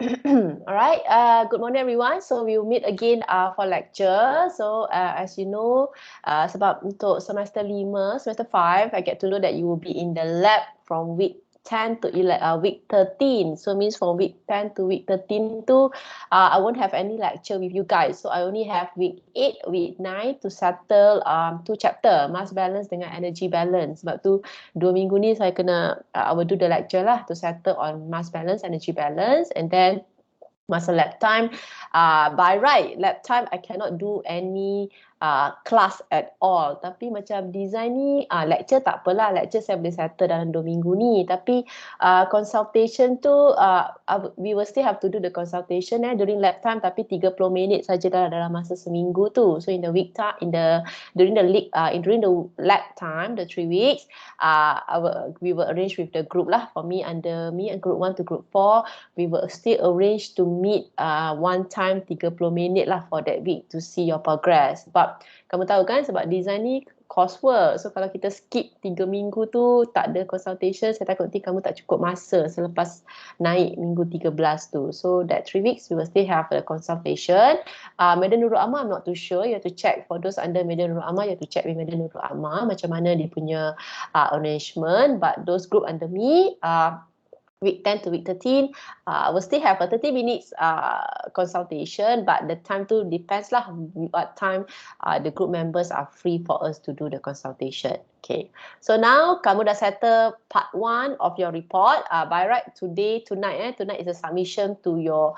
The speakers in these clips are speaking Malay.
Alright, good morning everyone. So we will meet again for lecture. So as you know, sebab untuk semester 5, semester 5, I get to know that you will be in the lab from week 10 to week 13. So means from week 10 to week 13 tu, I won't have any lecture with you guys. So I only have week 8, week 9 to settle 2 chapter, mass balance dengan energy balance. Sebab tu 2 minggu ni saya kena, I will do the lecture lah to settle on mass balance, energy balance, and then masa lab time, by right lab time I cannot do any class at all. Tapi macam design ni, lecture tak apalah, lecture saya boleh settle dalam 2 minggu ni. Tapi consultation tu, we will still have to do the consultation during lab time, tapi 30 minit saja dalam masa seminggu tu. So in the week time, during the lab time, the 3 weeks, we will arrange with the group lah. For me, under me and group 1 to group 4, we will still arrange to meet one time 30 minit lah for that week to see your progress. Sebab kamu tahu kan, sebab design ni coursework. So kalau kita skip 3 minggu tu tak ada consultation, saya takut nanti kamu tak cukup masa selepas naik minggu 13 tu. So that 3 weeks we will still have a consultation. Medan Nurul Ammah, I'm not too sure. You have to check for those under Medan Nurul Ammah. You have to check with Medan Nurul Ammah macam mana dia punya arrangement. But those group under me, week 10 to week 13, we'll still have a 30 minutes consultation, but the time too depends lah what time the group members are free for us to do the consultation. Okay, so now kamu dah settle part 1 of your report. By right tonight is a submission to your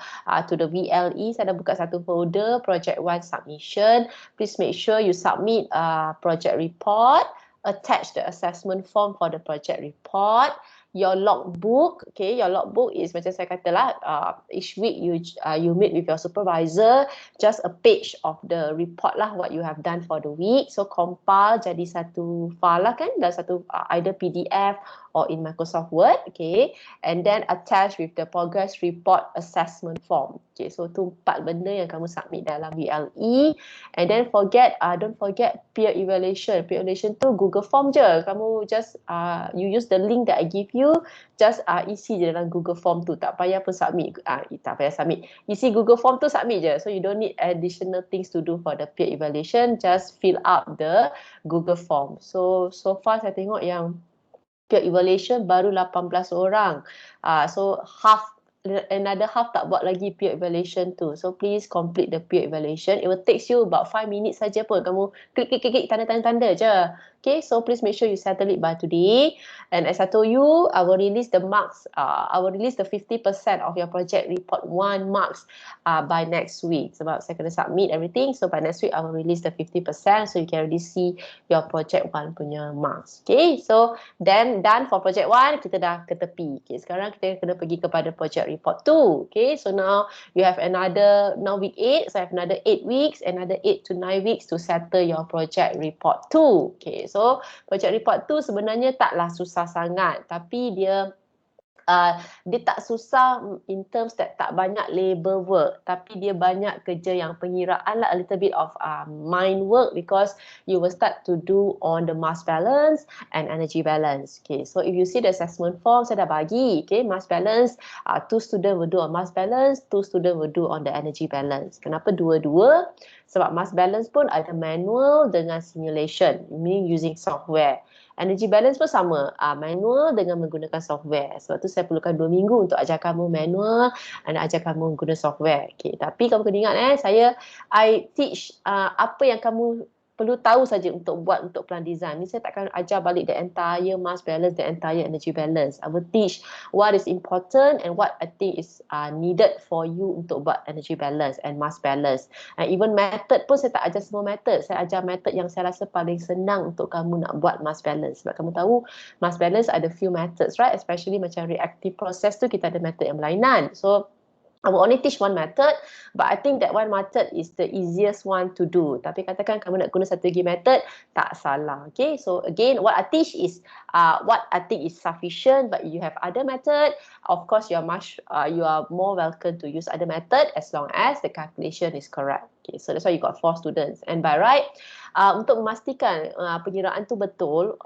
to the VLE. Saya dah buka satu folder, project 1 submission. Please make sure you submit project report, attach the assessment form for the project report, your logbook. Okay, your logbook is macam saya kata lah, each week you meet with your supervisor, just a page of the report lah what you have done for the week. So compile jadi satu file lah kan, dan satu either PDF or in Microsoft Word. Okay, and then attach with the progress report assessment form. Okay, so tu 4 benda yang kamu submit dalam VLE. And then don't forget peer evaluation. Peer evaluation tu Google Form je. Kamu just you use the link that I give you, just isi je dalam Google Form tu. Tak payah pun submit. Tak payah submit. Isi Google Form tu, submit je. So you don't need additional things to do for the peer evaluation. Just fill up the Google Form. So far saya tengok yang peer evaluation baru 18 orang. So another half tak buat lagi peer evaluation tu. So please complete the peer evaluation. It will take you about 5 minutes saja pun. Kamu klik tanda je. Okay, so please make sure you settle it by today. And as I told you, I will release the marks. I will release the 50% of your project report 1 marks by next week. Sebab saya kena submit everything. So by next week, I will release the 50%. So you can already see your project 1 punya marks. Okay, so then done for project 1, kita dah ke tepi. Okay, sekarang kita kena pergi kepada project report 2. Okay, so now you have now week 8, so I have another 8 weeks, another 8 to 9 weeks to settle your project report 2. Okay, so project report tu sebenarnya taklah susah sangat, tapi dia tak susah in terms that tak banyak labor work, tapi dia banyak kerja yang pengiraan lah, a little bit of mind work, because you will start to do on the mass balance and energy balance. Okay, so if you see the assessment form, saya dah bagi. Okay, mass balance, 2 student will do on mass balance, 2 student will do on the energy balance. Kenapa dua-dua? Sebab mass balance pun ada manual dengan simulation, meaning using software. Energy balance pun sama, manual dengan menggunakan software. Sebab tu saya perlukan 2 minggu untuk ajar kamu manual dan ajar kamu guna software. Okay, tapi kamu kena ingat I teach apa yang kamu perlu tahu saja untuk buat untuk plan design. Ni saya takkan ajar balik the entire mass balance, the entire energy balance. I will teach what is important and what I think is needed for you untuk buat energy balance and mass balance. And even method pun saya tak ajar semua method. Saya ajar method yang saya rasa paling senang untuk kamu nak buat mass balance. Sebab kamu tahu mass balance ada few methods, right? Especially macam reactive process tu kita ada method yang berlainan. So I will only teach one method, but I think that one method is the easiest one to do. Tapi katakan kamu nak guna satu lagi method, tak salah. Okay, so again, what I teach is what I think is sufficient, but you have other method. Of course, you are more welcome to use other method as long as the calculation is correct. Okay, so that's why you got 4 students. And by right, untuk memastikan pengiraan tu betul,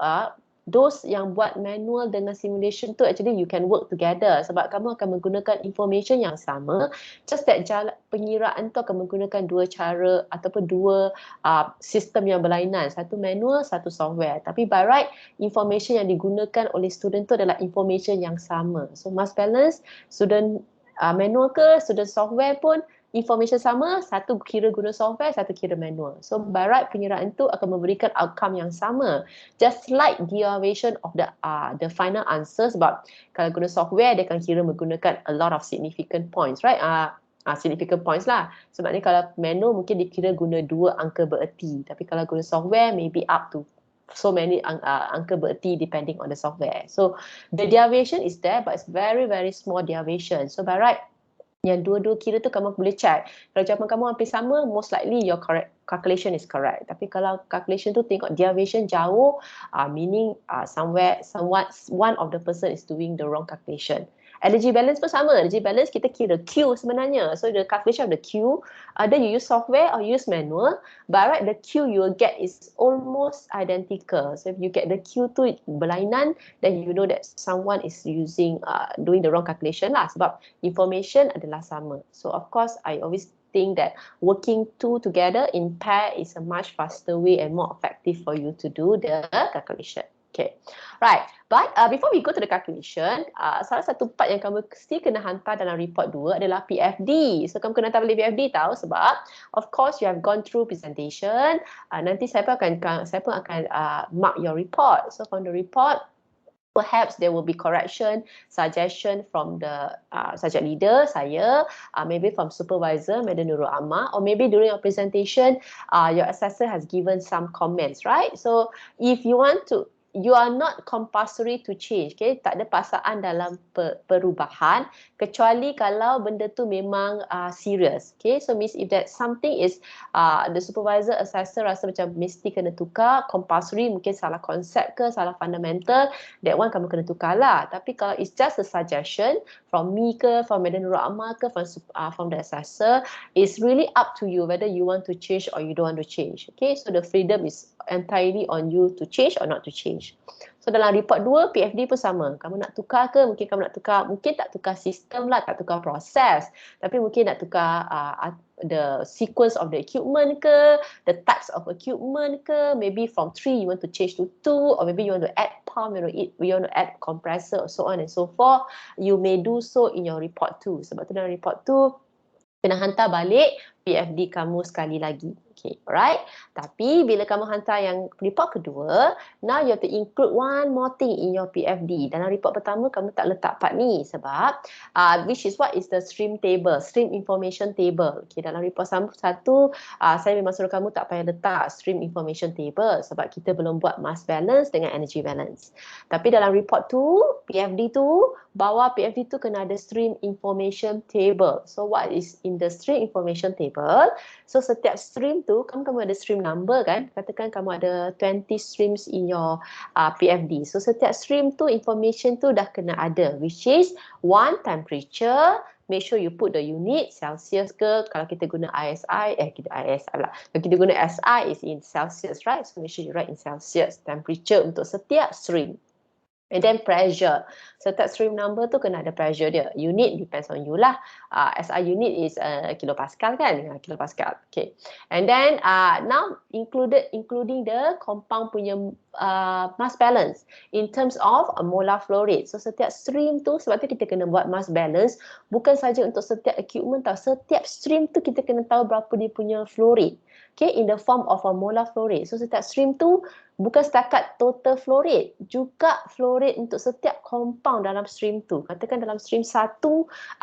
those yang buat manual dengan simulation tu actually you can work together sebab kamu akan menggunakan information yang sama, just that jalan pengiraan tu akan menggunakan dua cara ataupun dua sistem yang berlainan, satu manual, satu software. Tapi by right, information yang digunakan oleh student tu adalah information yang sama. So mass balance, student manual ke, student software pun information sama, satu kira guna software, satu kira manual. So by right, pengiraan tu akan memberikan outcome yang sama. Just like derivation of the final answer, sebab kalau guna software, dia akan kira menggunakan a lot of significant points, right? Significant points lah. Sebabnya kalau manual mungkin dikira guna 2 angka bererti. Tapi kalau guna software, maybe up to so many angka bererti depending on the software. So the derivation is there, but it's very, very small derivation. So by right, yang dua-dua kira tu kamu boleh check. Kalau jawapan kamu hampir sama, most likely your correct calculation is correct. Tapi kalau calculation tu tengok derivation jauh, meaning somewhat one of the person is doing the wrong calculation. Energy balance pun sama. Energy balance kita kira Q sebenarnya. So the calculation of the Q, either you use software or use manual, but right, the Q you will get is almost identical. So if you get the Q tu berlainan, then you know that someone is doing the wrong calculation lah. Sebab information adalah sama. So of course, I always think that working two together in pair is a much faster way and more effective for you to do the calculation. Okay, right. But before we go to the calculation, salah satu part yang kamu mesti kena hantar dalam report 2 adalah PFD. So kamu kena hantar balik PFD tahu sebab of course you have gone through presentation. Nanti saya pun akan mark your report. So from the report, perhaps there will be correction, suggestion from the subject leader, saya, maybe from supervisor, Madam Nurul Ammar, or maybe during your presentation, your assessor has given some comments, right? So if you want to, you are not compulsory to change, okay? Tak ada paksaan dalam perubahan kecuali kalau benda tu memang serious, okay? So means if that something is the supervisor, assessor rasa macam mesti kena tukar, compulsory, mungkin salah konsep ke, salah fundamental, that one kamu kena tukar lah. Tapi kalau it's just a suggestion from me ke, from Madam Nurul Ammar ke, from the assessor, it's really up to you whether you want to change or you don't want to change, okay? So the freedom is entirely on you to change or not to change. So dalam report 2, PFD pun sama. Kamu nak tukar ke? Mungkin kamu nak tukar, mungkin tak tukar sistem lah, tak tukar proses. Tapi mungkin nak tukar the sequence of the equipment ke, the types of equipment ke, maybe from 3 you want to change to 2, or maybe you want to add pump, you want to add compressor, or so on and so forth. You may do so in your report 2. Sebab tu dalam report 2, kena hantar balik PFD kamu sekali lagi. Okay, alright. Tapi bila kamu hantar yang report kedua, now you have to include one more thing in your PFD. Dalam report pertama, kamu tak letak part ni sebab which is what is the stream table, stream information table. Okay, dalam report satu, saya memang suruh kamu tak payah letak stream information table sebab kita belum buat mass balance dengan energy balance. Tapi dalam report tu, PFD tu, bawah PFD tu kena ada stream information table. So what is in the stream information table? So setiap stream tu, kamu ada stream number kan? Katakan kamu ada 20 streams in your PFD. So setiap stream tu, information tu dah kena ada, which is one temperature. Make sure you put the unit, Celsius ke, kalau kita guna ISI lah. Kalau kita guna SI is in Celsius, right? So make sure you write in Celsius, temperature untuk setiap stream. And then pressure. Setiap stream number tu kena ada pressure dia. Unit depends on you lah. SI unit is kilopascal kan? Kilopascal. Okay. And then now including the compound punya mass balance in terms of molar flow rate. So setiap stream tu, sebab tu kita kena buat mass balance bukan saja untuk setiap equipment tau. Setiap stream tu kita kena tahu berapa dia punya flow rate. Okay, in the form of a molar flow rate. So setiap stream tu bukan setakat total flow rate, juga flow rate untuk setiap compound dalam stream tu. Katakan dalam stream 1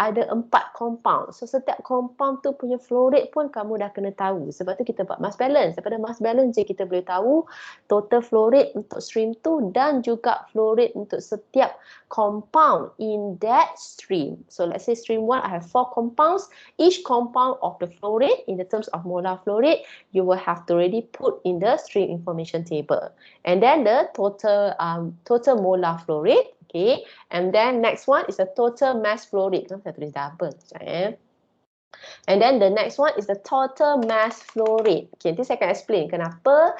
ada 4 compound. So setiap compound tu punya flow rate pun kamu dah kena tahu. Sebab tu kita buat mass balance. Daripada mass balance je kita boleh tahu total flow rate untuk stream tu dan juga flow rate untuk setiap compound in that stream. So let's say stream 1 I have 4 compounds. Each compound of the flow rate in the terms of molar flow rate, you will have to already put in the stream information table. And then the total molar flow rate, okay. And then next one is the total mass flow rate. Saya tulis double. And then the next one is the total mass flow rate. Okay, nanti saya akan explain kenapa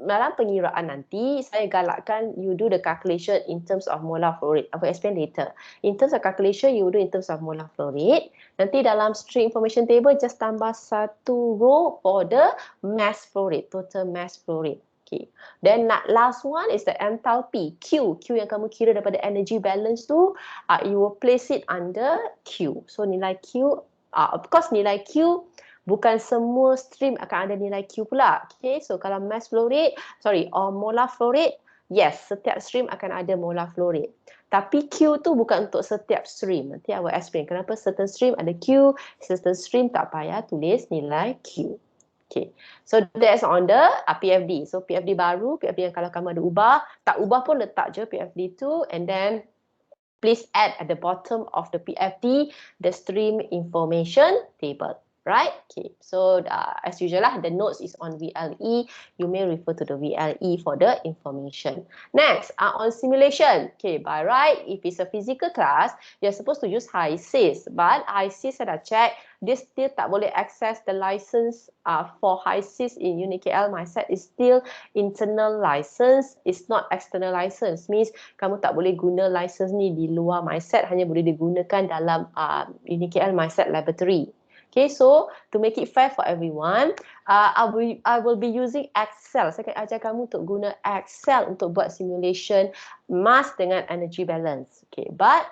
dalam pengiraan nanti saya galakkan you do the calculation in terms of molar flow rate. I will explain later. In terms of calculation, you do in terms of molar flow rate. Nanti dalam stream information table, just tambah satu row for the mass flow rate, total mass flow rate. Okay. Then last one is the enthalpy, Q. Q yang kamu kira daripada energy balance tu, you will place it under Q. So nilai Q, of course nilai Q bukan semua stream akan ada nilai Q pula. Okay, so kalau mass flow rate, or molar flow rate, yes, setiap stream akan ada molar flow rate. Tapi Q tu bukan untuk setiap stream. Nanti I will explain kenapa certain stream ada Q, certain stream tak payah tulis nilai Q. Okay, so that's on the PFD. So PFD baru, PFD yang kalau kamu ada ubah, tak ubah pun letak je PFD tu, and then please add at the bottom of the PFD the stream information table. Right? Okay. So as usual lah, the notes is on VLE. You may refer to the VLE for the information. Next, on simulation. Okay, by right, if it's a physical class, you're supposed to use HISIS. But HISIS saya dah check, dia still tak boleh access the license for HISIS in UniKL. My set is still internal license. It's not external license. Means kamu tak boleh guna license ni di luar my set, hanya boleh digunakan dalam UniKL my set laboratory. Okay, so to make it fair for everyone, I will be using Excel. Saya akan ajar kamu untuk guna Excel untuk buat simulation mass dengan energy balance. Okay, but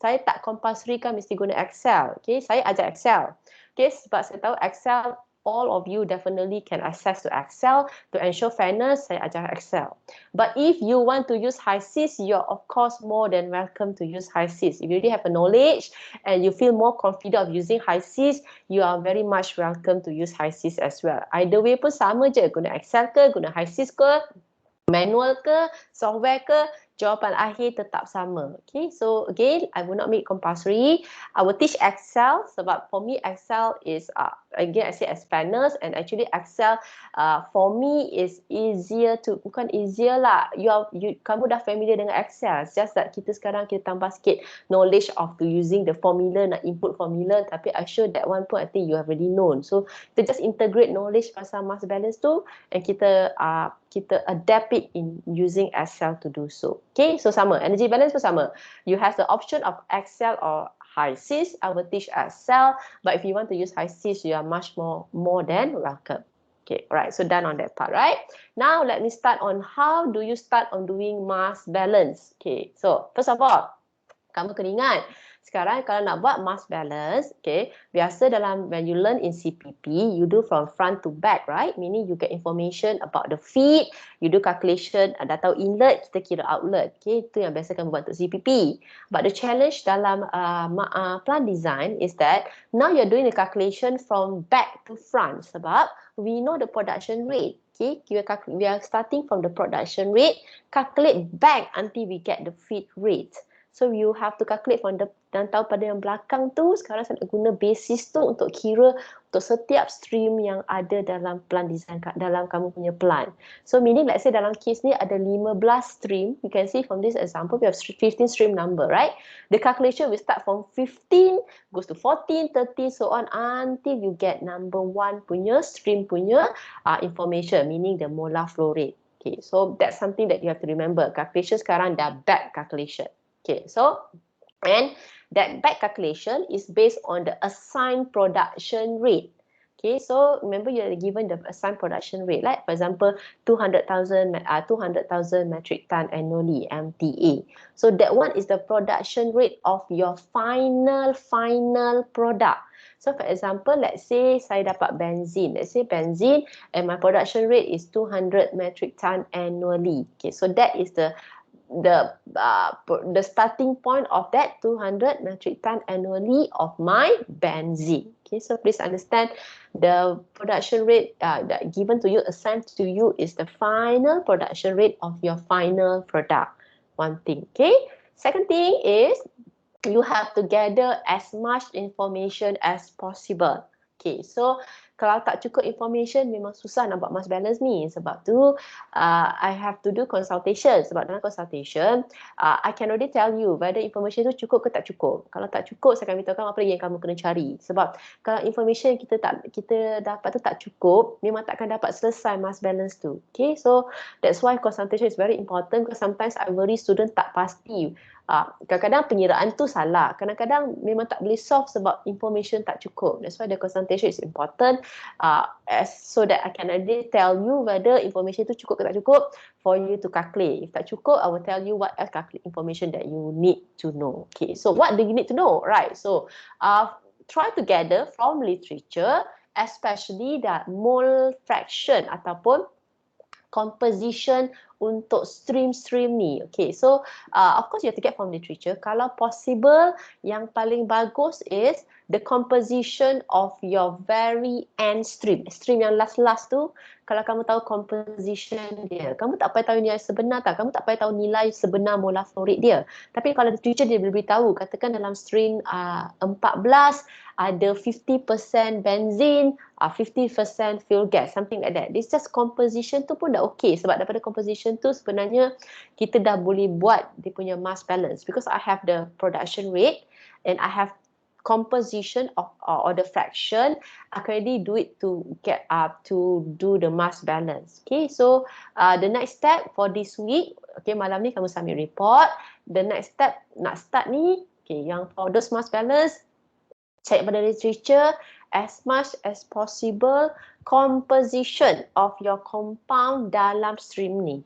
saya tak compulsory kan mesti guna Excel. Okay, saya ajar Excel. Okay, sebab saya tahu Excel, all of you definitely can access to Excel. To ensure fairness, saya ajar Excel. But if you want to use HISIS, you're of course more than welcome to use HISIS. If you already have a knowledge and you feel more confident of using HISIS, you are very much welcome to use HISIS as well. Either way pun sama je, guna Excel ke, guna HISIS ke, manual ke, software ke, jawapan akhir tetap sama. Okay, so again, I will not make compulsory. I will teach Excel sebab for me Excel is again I say as fairness, and actually Excel for me is easier to, bukan easier lah. Kamu dah familiar dengan Excel. It's just that kita sekarang kita tambah sikit knowledge of to using the formula, nak input formula. Tapi I sure that one pun I think you have already known. So kita just integrate knowledge pasal mass balance tu, and kita adapt it in using Excel to do so. Okay, so sama. Energy balance pun sama. You have the option of Excel or HISIS. I will teach Excel, but if you want to use HISIS, you are much more than welcome. Okay, right. So done on that part, right? Now let me start on how do you start on doing mass balance. Okay, so first of all, kamu kena ingat, sekarang kalau nak buat mass balance, okay, biasa dalam when you learn in CPP, you do from front to back, right? Meaning you get information about the feed, you do calculation, dah tahu inlet, kita kira outlet. Okay, itu yang biasa kamu buat untuk CPP. But the challenge dalam plant design is that now you're doing the calculation from back to front sebab we know the production rate. Okay, we are starting from the production rate, calculate back until we get the feed rate. So you have to calculate from the, dan tahu pada yang belakang tu, sekarang saya nak guna basis tu untuk kira untuk setiap stream yang ada dalam plan design, dalam kamu punya plan. So meaning let's say dalam case ni ada 15 stream, you can see from this example we have 15 stream number, right? The calculation will start from 15, goes to 14, 13, so on until you get number 1 punya stream punya information, meaning the molar flow rate. Okay, so that's something that you have to remember. Calculation sekarang dah back calculation. Okay, so, and that back calculation is based on the assigned production rate. Okay, so remember you are given the assigned production rate, like for example, 200,000 metric ton annually, MTA. So that one is the production rate of your final product. So for example, let's say saya dapat benzene. Let's say benzene and my production rate is 200 metric ton annually. Okay, so that is the starting point of that 200 metric ton annually of my benzene. Okay, so please understand the production rate that given to you, assigned to you, is the final production rate of your final product. One thing. Okay, second thing is you have to gather as much information as possible. Okay, so kalau tak cukup information memang susah nak buat mass balance ni. Sebab tu I have to do consultation. Sebab dalam consultation I can already tell you whether information tu cukup ke tak cukup. Kalau tak cukup, saya akan beritahu apa lagi yang kamu kena cari. Sebab kalau information kita dapat tu tak cukup, memang takkan dapat selesai mass balance tu. Okay, so that's why consultation is very important, because sometimes I worry student tak pasti. Kadang-kadang penyiraan tu salah, kadang-kadang memang tak boleh solve sebab information tak cukup. That's why the consultation is important, so that I can already tell you whether information tu cukup ke tak cukup for you to calculate. If tak cukup, I will tell you what else information that you need to know. Okay, so what do you need to know? Right, so try to gather from literature, especially the mole fraction ataupun composition untuk stream ni. Okay, so of course you have to get from literature. Kalau possible, yang paling bagus is the composition of your very end stream. Stream yang last tu, kalau kamu tahu composition dia, kamu tak payah tahu nilai sebenar tak, kamu tak payah tahu nilai sebenar molar flow rate dia. Tapi kalau literature dia beritahu, katakan dalam stream 14 ada 50% benzene, 50% fuel gas, something like that. This just composition tu pun dah okay, sebab daripada composition tu sebenarnya kita dah boleh buat dia punya mass balance, because I have the production rate and I have composition of or the fraction. I can already do it to get to do the mass balance. Okay, so the next step for this week, okay, malam ni kamu submit report. The next step nak start ni, okay, yang for those mass balance, check pada literature as much as possible composition of your compound dalam stream ni.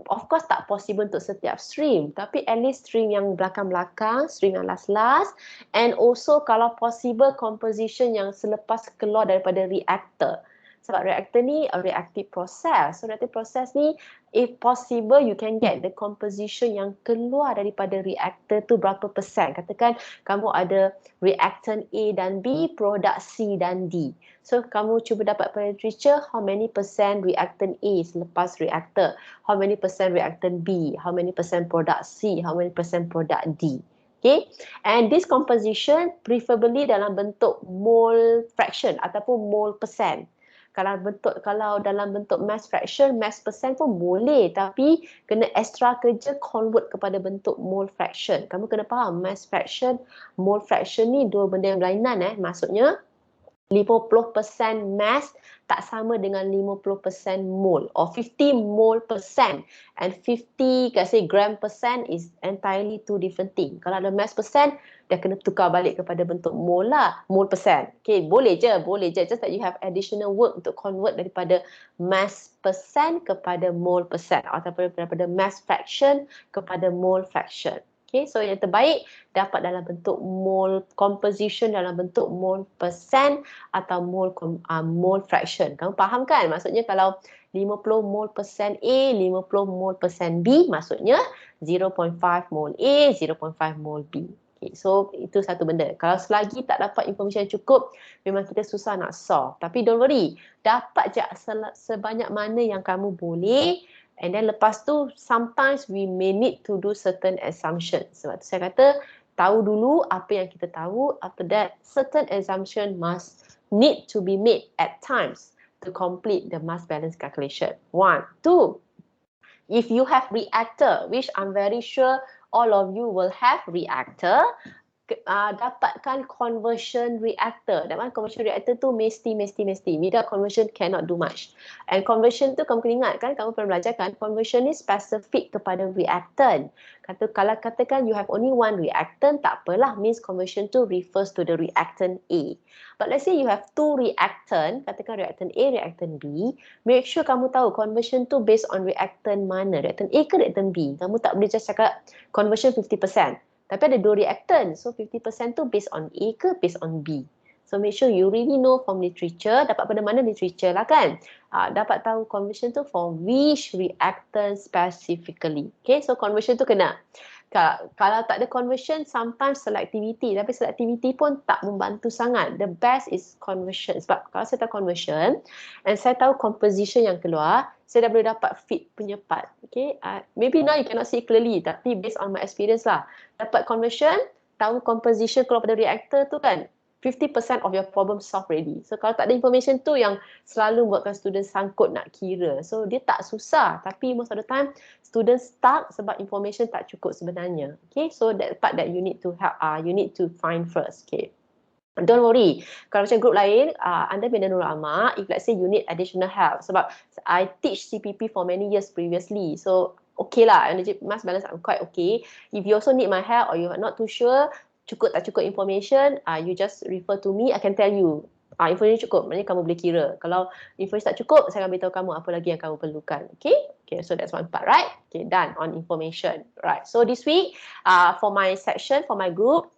Of course tak possible untuk setiap stream, tapi at least stream yang belakang-belakang, stream yang last-last, and also kalau possible composition yang selepas keluar daripada reactor. Sebab reactor ni a reactive process. So reactive process ni, if possible you can get the composition yang keluar daripada reactor tu berapa persen. Katakan kamu ada reactant A dan B, produk C dan D. So kamu cuba dapat pada literature how many percent reactant A selepas reactor, how many percent reactant B, how many percent produk C, how many percent produk D. Okay, and this composition preferably dalam bentuk mole fraction ataupun mole percent. Kalau dalam bentuk mass fraction, mass percent pun boleh, tapi kena extra kerja convert kepada bentuk mole fraction. Kamu kena faham mass fraction, mole fraction ni dua benda yang berlainan. Maksudnya 50% mass tak sama dengan 50% mole, or 50 mole percent and 50 gram percent is entirely two different thing. Kalau ada mass percent, dia kena tukar balik kepada bentuk mole lah, mole percent. Okay, boleh je, just that you have additional work untuk convert daripada mass percent kepada mole percent, ataupun daripada mass fraction kepada mole fraction. Okay, so yang terbaik dapat dalam bentuk mole composition, dalam bentuk mole percent atau mole fraction. Kamu faham kan? Maksudnya kalau 50 mole percent A, 50 mole percent B, maksudnya 0.5 mole A, 0.5 mole B. Okay, so itu satu benda. Kalau selagi tak dapat information yang cukup, memang kita susah nak solve. Tapi don't worry, dapat je sebanyak mana yang kamu boleh. And then lepas tu, sometimes we may need to do certain assumptions. Sebab tu saya kata, tahu dulu apa yang kita tahu. After that, certain assumption need to be made at times to complete the mass balance calculation. 1, 2. If you have reactor, which I'm very sure all of you will have reactor, dapatkan conversion reactor. Dan conversion reactor tu mesti. Without conversion cannot do much. And conversion tu kamu kena ingat kan, kamu pernah belajar kan, conversion ni spesifik kepada reactant. Kalau katakan you have only one reactant, tak apalah, means conversion tu refers to the reactant A. But let's say you have two reactant, katakan reactant A, reactant B, make sure kamu tahu conversion tu based on reactant mana, reactant A ke reactant B. Kamu tak boleh just cakap conversion 50%. Tapi ada dua reactant, so 50% tu based on A ke based on B. So make sure you really know from literature, dapat pada mana literature lah kan. Dapat tahu conversion tu for which reactant specifically. Okay, so conversion tu kena. Kalau tak ada conversion, sometimes selectivity. Tapi selectivity pun tak membantu sangat. The best is conversion. Sebab kalau saya tahu conversion, and saya tahu composition yang keluar, saya dah boleh dapat fit punya part. Okay, maybe now you cannot see clearly, tapi based on my experience lah. Dapat conversion, tahu composition keluar pada reactor tu kan, 50% of your problem solved already. So kalau tak ada information tu yang selalu buatkan student sangkut nak kira. So dia tak susah, tapi most of the time student stuck sebab information tak cukup sebenarnya. Okay, so that part that you need to help, you need to find first. Okay. Don't worry, kalau macam group lain, anda Bina Nurul Amaq, if let's say you need additional help, sebab I teach CPP for many years previously, so okay lah, energy mass balance I'm quite okay. If you also need my help or you're not too sure, cukup tak cukup information, you just refer to me, I can tell you. Information cukup, maknanya kamu boleh kira. Kalau information tak cukup, saya akan beritahu kamu apa lagi yang kamu perlukan. Okay? Okay, so that's one part, right? Okay, done on information. Right, so this week, for my section, for my group,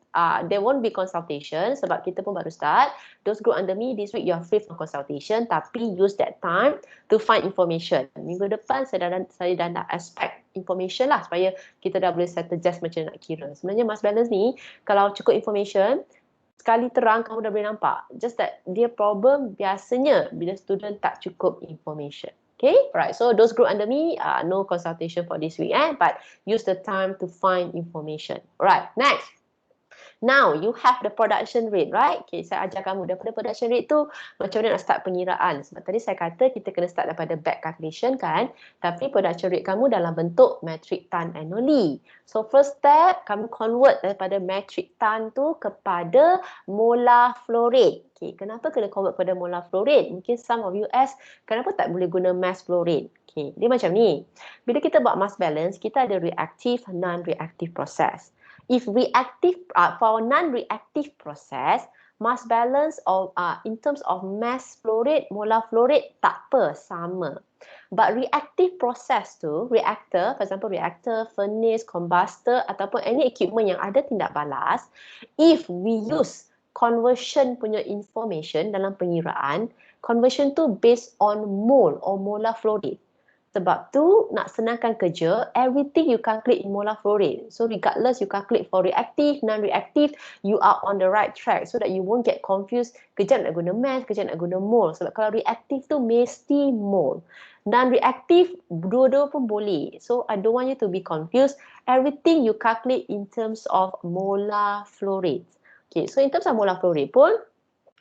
there won't be consultation sebab kita pun baru start. Those group under me, this week you are free for consultation, tapi use that time to find information. Minggu depan saya dah nak expect information lah supaya kita dah boleh suggest macam nak kira. Sebenarnya mass balance ni, kalau cukup information, sekali terang kamu dah boleh nampak. Just that dia problem biasanya bila student tak cukup information. Okay, right. So those group under me, no consultation for this week, but use the time to find information. Right, next. Now, you have the production rate, right? Okay, saya ajar kamu daripada production rate tu macam mana nak start pengiraan. Sebab tadi saya kata kita kena start daripada back calculation kan. Tapi production rate kamu dalam bentuk metric ton annually. So, first step, kamu convert daripada metric ton tu kepada molar flow rate. Okay, kenapa kena convert pada molar flow rate? Mungkin some of you ask, kenapa tak boleh guna mass flow rate? Okay, dia macam ni. Bila kita buat mass balance, kita ada reactive, non-reactive process. If reactive, for non-reactive process, mass balance of in terms of mass flow rate, molar flow rate tak apa, sama. But reactive process tu, reactor, for example reactor, furnace, combustor ataupun any equipment yang ada tindak balas, if we use conversion punya information dalam pengiraan, conversion tu based on mole or molar flow rate. Sebab tu nak senangkan kerja, everything you calculate in molar flow rate. So regardless you calculate for reactive, non-reactive, you are on the right track so that you won't get confused. Kejap nak guna mass, kejap nak guna mole. Sebab kalau reactive tu mesti mole. Non-reactive, dua-dua pun boleh. So I don't want you to be confused. Everything you calculate in terms of molar flow rate. Okay, so in terms of molar flow rate pun,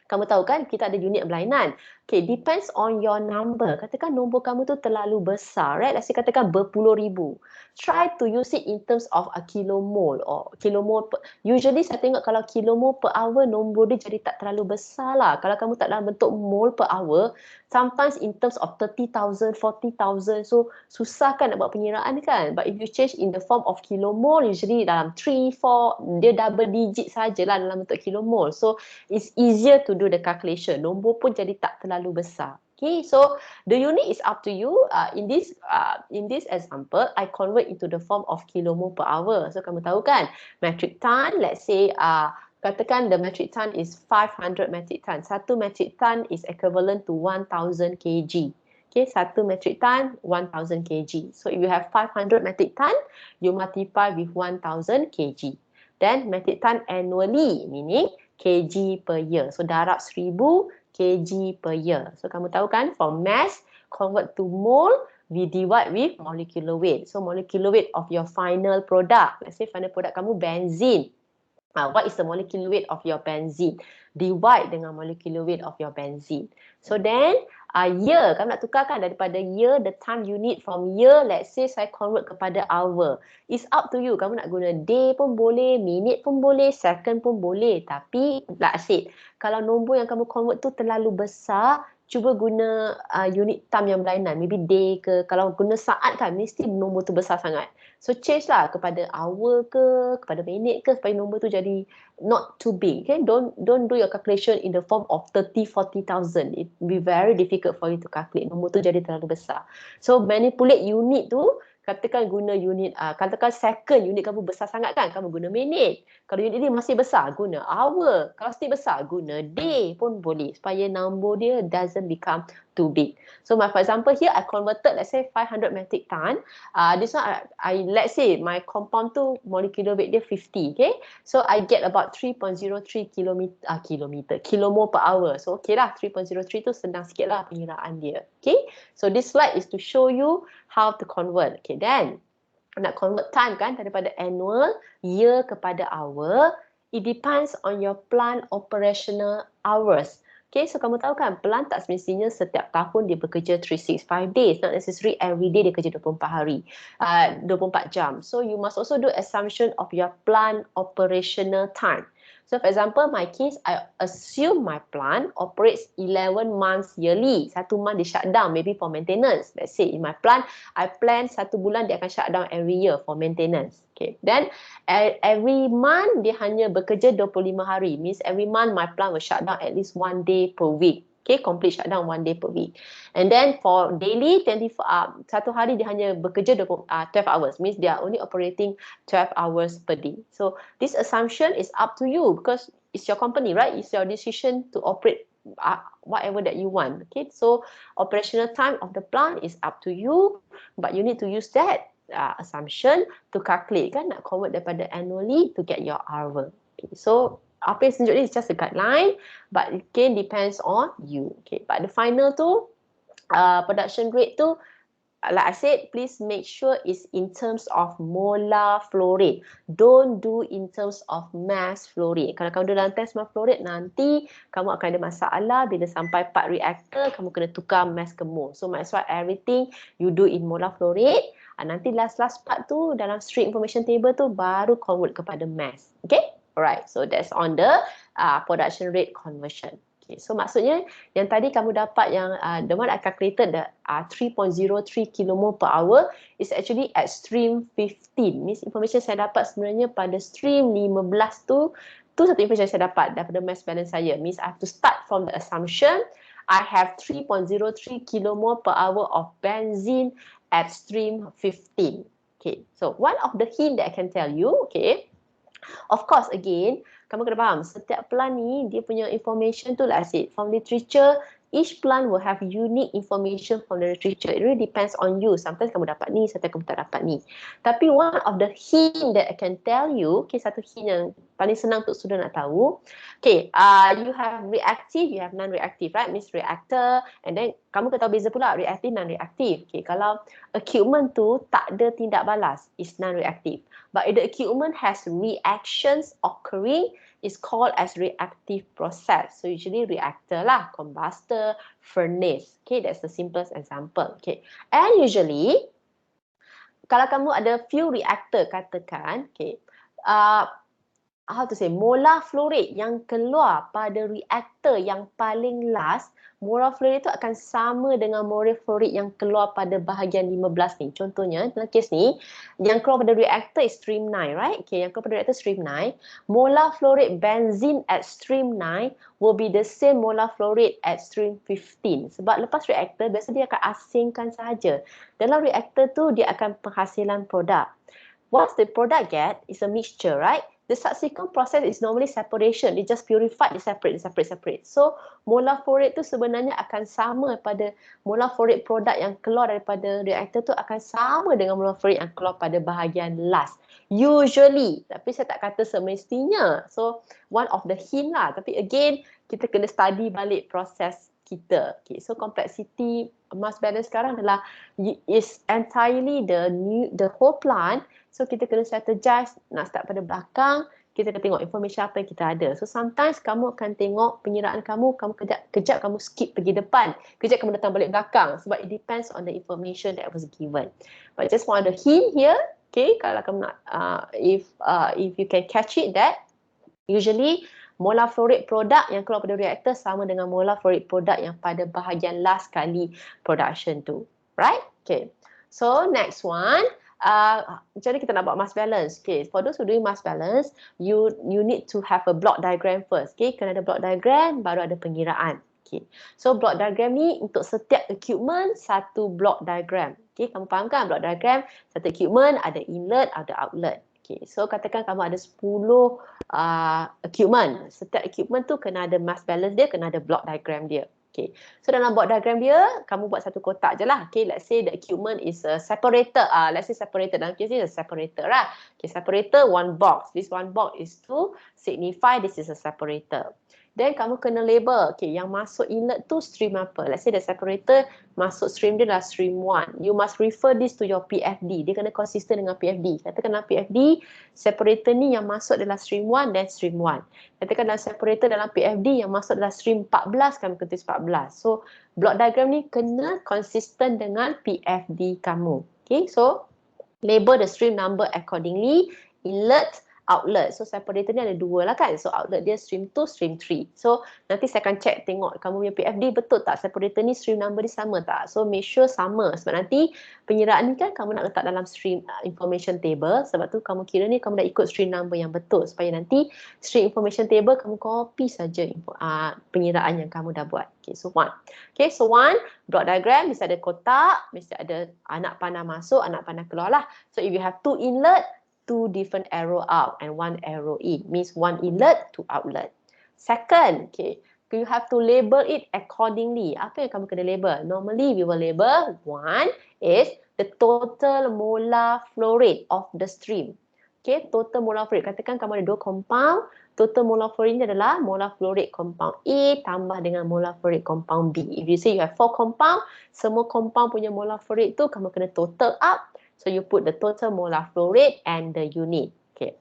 kamu tahu kan kita ada unit berlainan. Okay, depends on your number. Katakan nombor kamu tu terlalu besar, right? Let's say katakan berpuluh ribu. Try to use it in terms of a kilomole or kilomole. Usually saya tengok kalau kilomole per hour nombor dia jadi tak terlalu besar lah. Kalau kamu tak dalam bentuk mole per hour, sometimes in terms of 30,000, 40,000. So susah kan nak buat pengiraan kan? But if you change in the form of kilomole, usually dalam 3, 4, dia double digit sajalah dalam bentuk kilomole. So it's easier to do the calculation. Nombor pun jadi tak terlalu besar. Okay, so the unit is up to you. In this example, I convert into the form of kilomole per hour. So kamu tahu kan, metric ton. Let's say katakan the metric ton is 500 metric ton. 1 metric ton is equivalent to 1,000 kg. Okay, 1 metric ton 1,000 kg. So if you have 500 metric ton, you multiply with 1,000 kg. Then metric ton annually, meaning kg per year. So darab 1,000 kg per year. So kamu tahu kan, for mass, convert to mole, we divide with molecular weight. So molecular weight of your final product. Let's say final product kamu benzene. What is the molecular weight of your benzene? Divide dengan molecular weight of your benzene. So then, year, kamu nak tukarkan daripada year, the time you need from year, let's say saya convert kepada hour. It's up to you. Kamu nak guna day pun boleh, minute pun boleh, second pun boleh. Tapi, like I said, kalau nombor yang kamu convert tu terlalu besar, cuba guna unit time yang berlainan. Maybe day ke, kalau guna saat kan, mesti nombor tu besar sangat. So change lah kepada hour ke, kepada minit ke, supaya nombor tu jadi not too big. Okay? Don't do your calculation in the form of 30,000-40,000. It will be very difficult for you to calculate. Nombor tu jadi terlalu besar. So manipulate unit tu, katakan guna unit, katakan second unit kamu besar sangat kan, kamu guna minit. Kalau unit dia masih besar, guna hour. Kalau still besar, guna day pun boleh. Supaya nombor dia doesn't become too big. So for example here, I converted let's say 500 metric ton. This one, let's say my compound tu molecular weight dia 50, okay? So I get about 3.03 kilomole per hour. So okay lah, 3.03 tu senang sikit lah pengiraan dia. Okay? So this slide is to show you how to convert. Okay, then nak convert time kan daripada annual, year kepada hour. it depends on your plant operational hours. Okay, so kamu tahu kan, plant tak semestinya setiap tahun dia bekerja 365 days. Not necessary every day dia kerja 24 hari, 24 jam. So you must also do assumption of your plant operational time. So for example, my case, I assume my plant operates 11 months yearly. 1 month dia shut down, maybe for maintenance. Let's say in my plant, I plan 1 bulan dia akan shut down every year for maintenance. Okay, then every month dia hanya bekerja 25 hari. Means every month my plant will shut down at least 1 day per week. Okay, complete shutdown 1 day per week. And then for daily, 24, 1 hari dia hanya bekerja 12 hours. Means they are only operating 12 hours per day. So this assumption is up to you because it's your company, right? It's your decision to operate whatever that you want. Okay, so operational time of the plant is up to you, but you need to use that assumption to calculate kan, nak convert daripada annually to get your hour. Okay, so apa yang tunjuk ni is just a guideline, but it again depends on you. Okay, but the final tu production rate tu, like I said, please make sure it's in terms of molar flow rate. Don't do in terms of mass flow rate. Kalau kamu dalam test mass flow rate, nanti kamu akan ada masalah bila sampai part reactor, kamu kena tukar mass ke mole. So might as well everything you do in molar flow rate. Nanti last part tu dalam stream information table tu baru convert kepada mass. Okay? Alright, so that's on the production rate conversion. Okay, so maksudnya yang tadi kamu dapat yang the one I calculated the 3.03 kmol per hour is actually at stream 15. Means information saya dapat sebenarnya pada stream 15 tu satu information saya dapat daripada mass balance saya. Means I have to start from the assumption I have 3.03 kmol per hour of benzene at stream 15. Okay, so one of the hint that I can tell you, okay, of course, again, kamu kena faham, setiap plant ni, dia punya information tu, like I said, from literature, each plant will have unique information from the literature. It really depends on you. Sometimes kamu dapat ni, sometimes kamu tak dapat ni. Tapi one of the hint that I can tell you, okay, satu hint yang paling senang untuk student nak tahu, okay, you have reactive, you have non-reactive, right? Means reactor, and then kamu kena tahu beza pula, reactive, non-reactive. Okay, kalau equipment tu tak ada tindak balas, is non-reactive. But if the equipment has reactions occurring, is called as reactive process. So usually reactor lah, combustor, furnace. Okay, that's the simplest example. Okay, and usually kalau kamu ada few reactor katakan, okay, how to say, molar flow rate yang keluar pada reactor yang paling last, molar flow rate itu akan sama dengan molar flow rate yang keluar pada bahagian 15 ni. Contohnya, dalam kes ni, yang keluar pada reactor is stream 9, right? Okay, yang keluar pada reactor stream 9, molar flow rate benzene at stream 9 will be the same molar flow rate at stream 15. Sebab lepas reactor, biasa dia akan asingkan sahaja. Dalam reactor tu, dia akan penghasilan produk. What the product get is a mixture, right? The subsequent process is normally separation. They just purified, they separate. So, molar flow rate tu sebenarnya akan sama pada molar flow rate produk yang keluar daripada reactor tu akan sama dengan molar flow rate yang keluar pada bahagian last. Usually, tapi saya tak kata semestinya. So, one of the hint lah. Tapi again, kita kena study balik proses kita. Okay, so complexity mass balance sekarang adalah is entirely the whole plant. So kita kena strategize nak start pada belakang, kita kena tengok information apa yang kita ada. So sometimes kamu akan tengok penyiraan kamu kejap kamu skip pergi depan, kejap kamu datang balik belakang sebab it depends on the information that was given. But just want the hint here, okay, kalau kamu nak if you can catch it that usually molar flow rate produk yang keluar pada reaktor sama dengan molar flow rate produk yang pada bahagian last kali production tu. Right? Okay. So next one, macam mana kita nak buat mass balance? Okay, for those who doing mass balance, you need to have a block diagram first. Okay, kena ada block diagram, baru ada pengiraan. Okay, so block diagram ni untuk setiap equipment satu block diagram. Okay, kamu faham kan block diagram? Satu equipment ada inlet, ada outlet. Okay, so katakan kamu ada 10 equipment. Setiap equipment tu kena ada mass balance dia, kena ada block diagram dia. Okay, so dalam block diagram dia, kamu buat satu kotak je lah. Okay, let's say the equipment is a separator. Let's say separator. Dalam kes ni is a separator lah. Okay, separator one box. This one box is to signify this is a separator. Then kamu kena label, okay, yang masuk inlet tu stream apa. Let's say the separator masuk stream dia adalah stream 1. You must refer this to your PFD. Dia kena konsisten dengan PFD. Katakan dalam PFD, separator ni yang masuk adalah stream 1 dan stream 1. Katakan dalam separator dalam PFD yang masuk adalah stream 14, kamu kena tulis 14. So, block diagram ni kena konsisten dengan PFD kamu. Okay, so label the stream number accordingly, inlet, outlet. So separator ni ada dua lah kan. So outlet dia stream 2, stream 3. So nanti saya akan check tengok kamu punya PFD betul tak separator ni stream number dia sama tak. So make sure sama. Sebab nanti penyeraan ni kan kamu nak letak dalam stream information table. Sebab tu kamu kira ni kamu dah ikut stream number yang betul. Supaya nanti stream information table kamu copy saja penyeraan yang kamu dah buat. Okay, so 1. Okay, so 1, block diagram mesti ada kotak, mesti ada anak panah masuk, anak panah keluar lah. So if you have 2 inlet, 2 different arrow out and 1 arrow in, means 1 inlet, 2 outlet. Second, okay, you have to label it accordingly. Apa yang kamu kena label? Normally we will label 1 is the total molar flow rate of the stream. Okay, total molar flow rate. Katakan kamu ada 2 compound, total molar flow rate ni adalah molar flow rate compound A tambah dengan molar flow rate compound B. If you say you have 4 compound, semua compound punya molar flow rate tu kamu kena total up. So you put the total molar flow rate and the unit. Okay.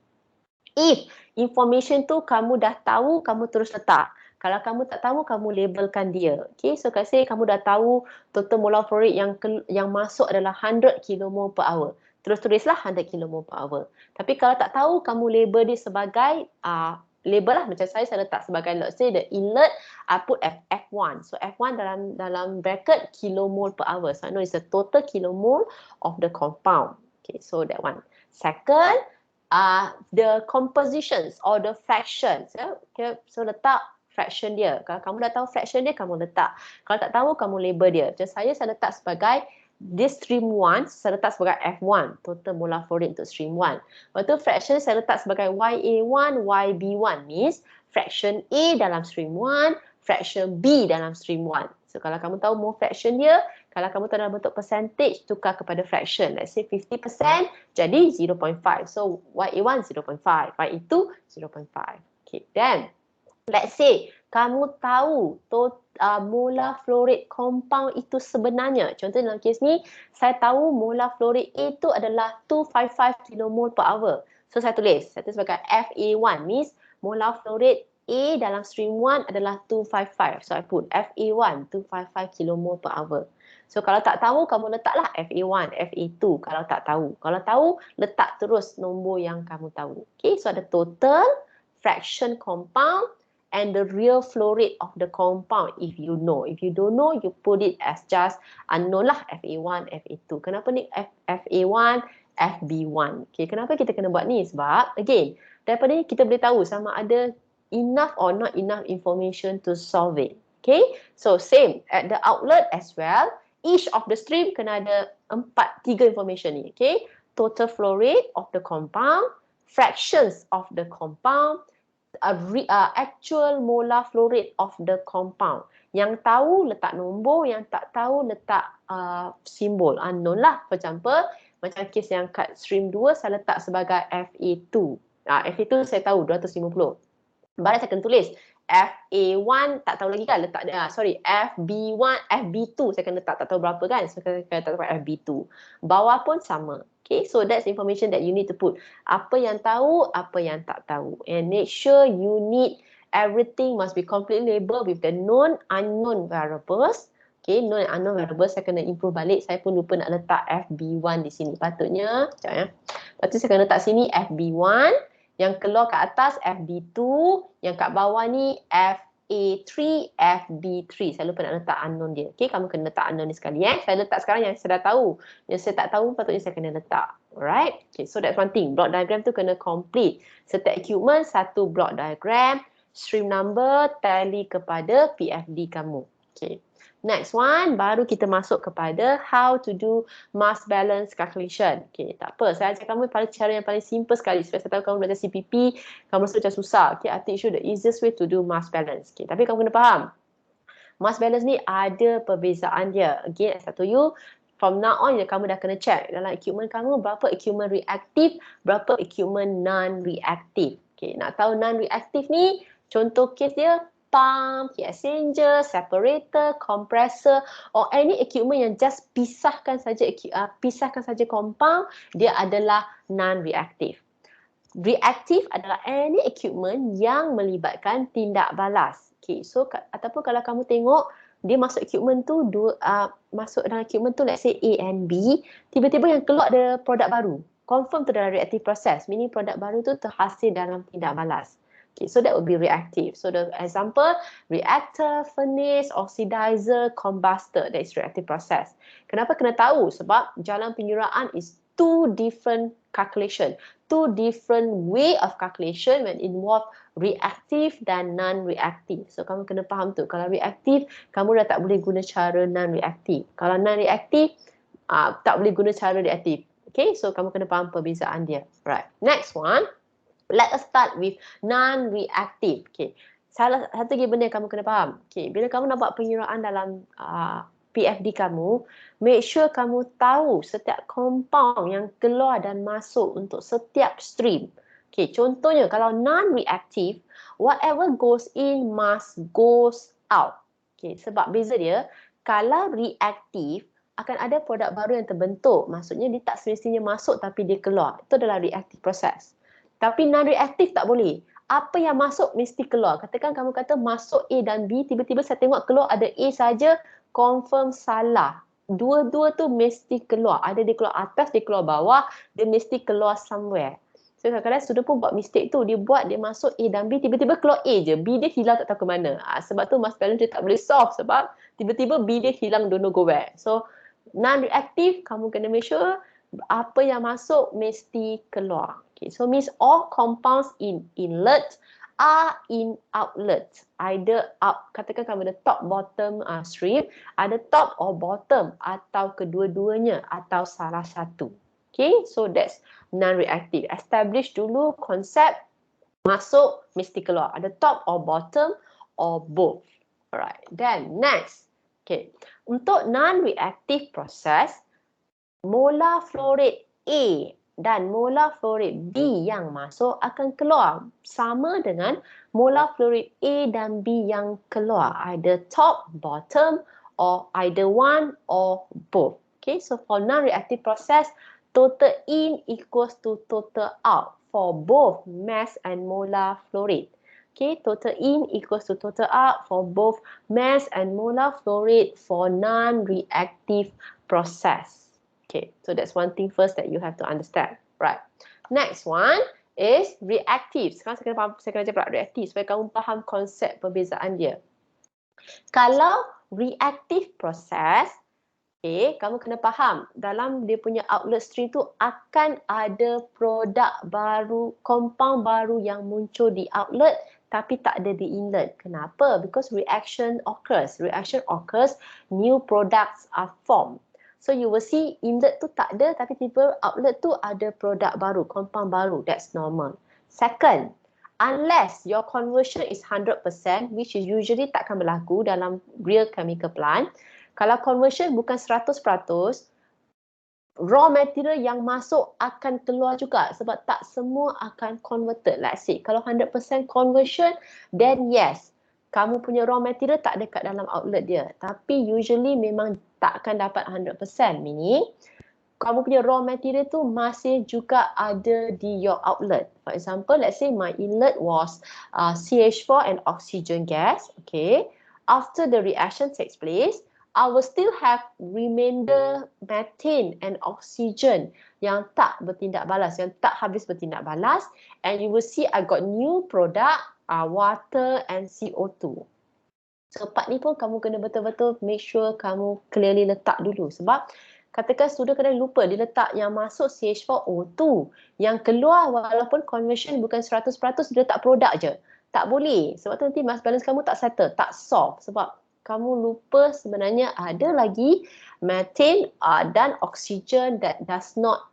If information tu kamu dah tahu, kamu terus letak. Kalau kamu tak tahu, kamu labelkan dia. Okay. So kasi kamu dah tahu total molar flow rate yang masuk adalah 100 kmol per hour. Terus tulislah 100 kmol per hour. Tapi kalau tak tahu, kamu label dia sebagai label lah. Macam saya letak sebagai, let's say the inlet, I put F1. So F1 dalam bracket kilomole per hour. So I know it's the total kilomole of the compound. Okay, so that one. Second, the compositions or the fractions. Okay, so letak fraction dia. Kalau kamu dah tahu fraction dia, kamu letak. Kalau tak tahu, kamu label dia. Macam saya letak sebagai this stream 1, saya letak sebagai F1, total molar flow rate untuk stream 1. Lepas tu fraction saya letak sebagai YA1, YB1, means fraction A dalam stream 1, fraction B dalam stream 1. So kalau kamu tahu more fraction dia, kalau kamu tahu dalam bentuk percentage, tukar kepada fraction. Let's say 50%, jadi 0.5. So YA1 0.5, YA2 0.5. Okay, then let's say kamu tahu molar flow rate compound itu sebenarnya. Contoh dalam kes ni, saya tahu molar flow rate A itu adalah 255 kmol per hour. So saya tulis sebagai FA1, means molar flow rate A dalam stream 1 adalah 255. So I put FA1, 255 kmol per hour. So kalau tak tahu, kamu letaklah FA1, FA2 kalau tak tahu. Kalau tahu, letak terus nombor yang kamu tahu. Okay, so ada total, fraction compound, and the real flow rate of the compound if you know. If you don't know, you put it as just unknown lah, FA1, FA2. Kenapa ni FA1, FB1? Okay, kenapa kita kena buat ni? Sebab, again, daripada ni kita boleh tahu sama ada enough or not enough information to solve it. Okay, so same at the outlet as well. Each of the stream kena ada 3 information ni. Okay, total flow rate of the compound, fractions of the compound, actual molar flow rate of the compound. Yang tahu letak nombor, yang tak tahu letak simbol unknown lah. For example, macam kes yang kat stream 2 saya letak sebagai FA2. FA2 saya tahu 250. Baru saya akan tulis FA1 tak tahu lagi kan letak FB1, FB2 saya akan letak tak tahu berapa kan. So saya akan letak FB2. Bawah pun sama. Okay, so that's information that you need to put. Apa yang tahu, apa yang tak tahu. And make sure you need everything must be completely labeled with the known, unknown variables. Okay, known and unknown variables saya kena improve balik. Saya pun lupa nak letak FB1 di sini. Patutnya, sekejap ya. Lepas tu saya kena letak sini FB1. Yang keluar kat atas FB2. Yang kat bawah ni FA3, FB3. Saya lupa nak letak unknown dia. Okay, kamu kena letak unknown ni sekali. Saya letak sekarang yang saya dah tahu. Yang saya tak tahu patutnya saya kena letak. Alright. Okay, so that's one thing. Block diagram tu kena complete. Setiap equipment, satu block diagram. Stream number, tally kepada PFD kamu. Okay. Next one, baru kita masuk kepada how to do mass balance calculation. Okay, tak apa. Saya ajar kamu cara yang paling simple sekali. Sebab saya tahu kamu belajar CPP, kamu rasa macam susah. Okay, I teach you the easiest way to do mass balance. Okay, tapi kamu kena faham. Mass balance ni ada perbezaan dia. Again, as I told you, from now on, kamu dah kena check dalam equipment kamu berapa equipment reaktif, berapa equipment non-reaktif. Okay, nak tahu non-reaktif ni, contoh kes dia, pump, heat exchanger, separator, compressor or any equipment yang just pisahkan saja compound, dia adalah non-reactive. Reactive adalah any equipment yang melibatkan tindak balas. Okay, so ataupun kalau kamu tengok dia masuk equipment tu masuk dalam equipment tu, let's say A and B, tiba-tiba yang keluar ada produk baru. Confirm tu dalam reactive process, meaning produk baru tu terhasil dalam tindak balas. Okay, so that would be reactive. So the example, reactor, furnace, oxidizer, combustor, that is reactive process. Kenapa kena tahu? Sebab jalan penyuraan is two different calculation, two different way of calculation when involve reactive dan non-reactive. So kamu kena faham tu. Kalau reactive, kamu dah tak boleh guna cara non-reactive. Kalau non-reactive, tak boleh guna cara reactive. Okay, so kamu kena faham perbezaan dia. Right. Next one. Let us start with non-reactive. Okay. Salah satu lagi benda yang kamu kena faham. Okay. Bila kamu nak buat penyuraan dalam PFD kamu, make sure kamu tahu setiap compound yang keluar dan masuk untuk setiap stream. Okay. Contohnya kalau non-reactive, whatever goes in must goes out. Okay. Sebab beza dia, kalau reactive, akan ada produk baru yang terbentuk. Maksudnya dia tak semestinya masuk tapi dia keluar. Itu adalah reactive process. Tapi non-reactive tak boleh. Apa yang masuk mesti keluar. Katakan kamu kata masuk A dan B, tiba-tiba saya tengok keluar ada A saja, confirm salah. Dua-dua tu mesti keluar. Ada dia keluar atas, dia keluar bawah, dia mesti keluar somewhere. So kadang-kadang student pun buat mistake tu. Dia masuk A dan B, tiba-tiba keluar A je. B dia hilang tak tahu ke mana. Sebab tu Mas Balance dia tak boleh solve sebab tiba-tiba B dia hilang don't know go where. So non-reactive, kamu kena make sure apa yang masuk mesti keluar. Okay, so means all compounds in inlet are in outlet. Either up, katakan kamu ada top bottom stream, ada top or bottom atau kedua-duanya atau salah satu. Okay, so that's non-reactive. Establish dulu konsep masuk mesti keluar. Ada top or bottom or both. Alright, then next. Okay, untuk non-reactive process, molar flow rate A dan molar flow rate B yang masuk akan keluar sama dengan molar flow rate A dan B yang keluar, either top, bottom or either one or both. Okay, so for non-reactive process, total in equals to total out for both mass and molar flow rate. Okay, total in equals to total out for both mass and molar flow rate for non-reactive process. Okay, so that's one thing first that you have to understand. Right. Next one is reactive. Sekarang saya kena cakap reactive supaya kamu faham konsep perbezaan dia. Kalau reactive process, okay, kamu kena faham dalam dia punya outlet stream tu akan ada produk baru, compound baru yang muncul di outlet tapi tak ada di inlet. Kenapa? Because reaction occurs. Reaction occurs, new products are formed. So you will see inlet tu tak ada tapi tiba outlet tu ada produk baru, compound baru. That's normal. Second, unless your conversion is 100%, which is usually takkan berlaku dalam real chemical plant. Kalau conversion bukan 100%, raw material yang masuk akan keluar juga sebab tak semua akan converted. Let's say, kalau 100% conversion, then yes, kamu punya raw material tak ada kat dalam outlet dia. Tapi usually memang tak akan dapat 100%. Meaning, kamu punya raw material tu masih juga ada di your outlet. For example, let's say my inlet was CH4 and oxygen gas. Okay. After the reaction takes place, I will still have remainder methane and oxygen yang tak bertindak balas, yang tak habis bertindak balas. And you will see I got new product, water and CO2. So part ni pun kamu kena betul-betul make sure kamu clearly letak dulu. Sebab katakan student kadang lupa dia letak yang masuk CH4O2. Yang keluar walaupun conversion bukan 100%, dia letak produk je. Tak boleh. Sebab tu nanti mass balance kamu tak settle, tak solve. Sebab kamu lupa sebenarnya ada lagi methane dan oxygen that does not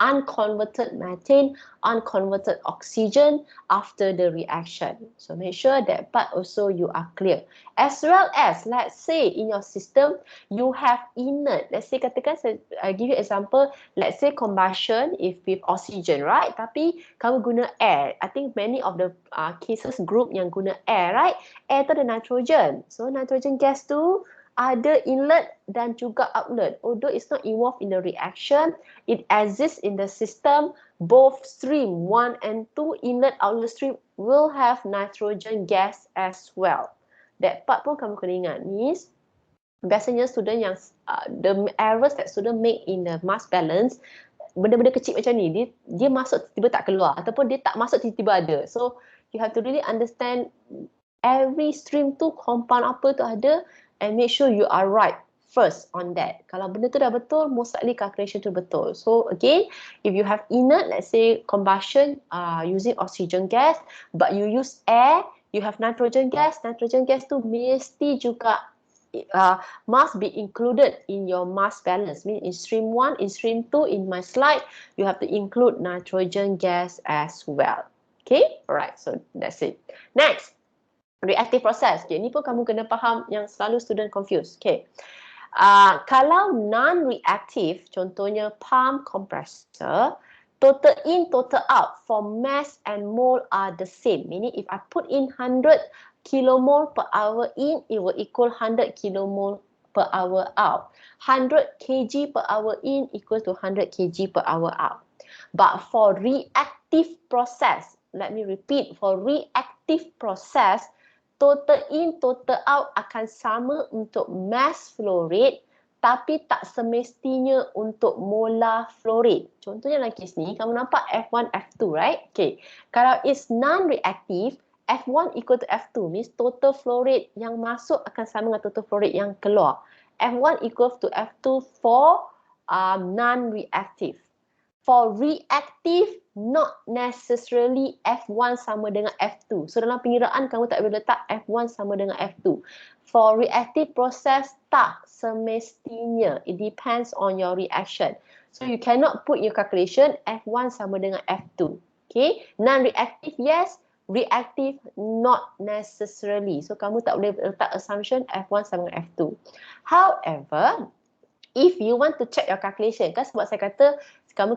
unconverted methane, unconverted oxygen after the reaction. So make sure that part also you are clear. As well as, let's say in your system, you have inert. Let's say katakan, I give you example, let's say combustion if with oxygen, right? Tapi kamu guna air. I think many of the cases group yang guna air, right? Air tu ada nitrogen. So nitrogen gas tu ada inlet dan juga outlet. Although it's not involved in the reaction, it exists in the system. Both stream 1 and 2, inlet outlet stream, will have nitrogen gas as well. That part pun kamu kena ingat. Means, biasanya student yang the errors that student make in the mass balance, benda-benda kecil macam ni, dia masuk tiba-tiba tak keluar, ataupun dia tak masuk tiba-tiba ada. So you have to really understand every stream tu compound apa tu ada, and make sure you are right first on that. Kalau benda tu dah betul, most likely calculation tu betul. So again, if you have inert, let's say combustion using oxygen gas, but you use air, you have nitrogen gas tu mesti juga must be included in your mass balance. Mean in stream 1, in stream 2, in my slide, you have to include nitrogen gas as well. Okay, alright, so that's it. Next, reactive process. Okay, ni pun kamu kena faham yang selalu student confuse. Okay, kalau non-reactive, contohnya pump compressor, total in, total out for mass and mole are the same. Meaning if I put in 100 kilomole per hour in, it will equal 100 kilomole per hour out. 100 kg per hour in equals to 100 kg per hour out. But for reactive process, let me repeat, for reactive process, total in, total out akan sama untuk mass flow rate, tapi tak semestinya untuk molar flow rate. Contohnya dalam kes ni, kamu nampak F1, F2, right? Okay. Kalau it's non-reactive, F1 equal to F2, means total flow rate yang masuk akan sama dengan total flow rate yang keluar. F1 equal to F2 for non-reactive. For reactive, not necessarily F1 sama dengan F2. So dalam pengiraan kamu tak boleh letak F1 sama dengan F2. For reactive process, tak semestinya. It depends on your reaction. So you cannot put your calculation F1 sama dengan F2. Okay, non-reactive yes, reactive not necessarily. So kamu tak boleh letak assumption F1 sama dengan F2. However, if you want to check your calculation, kan sebab saya kata kamu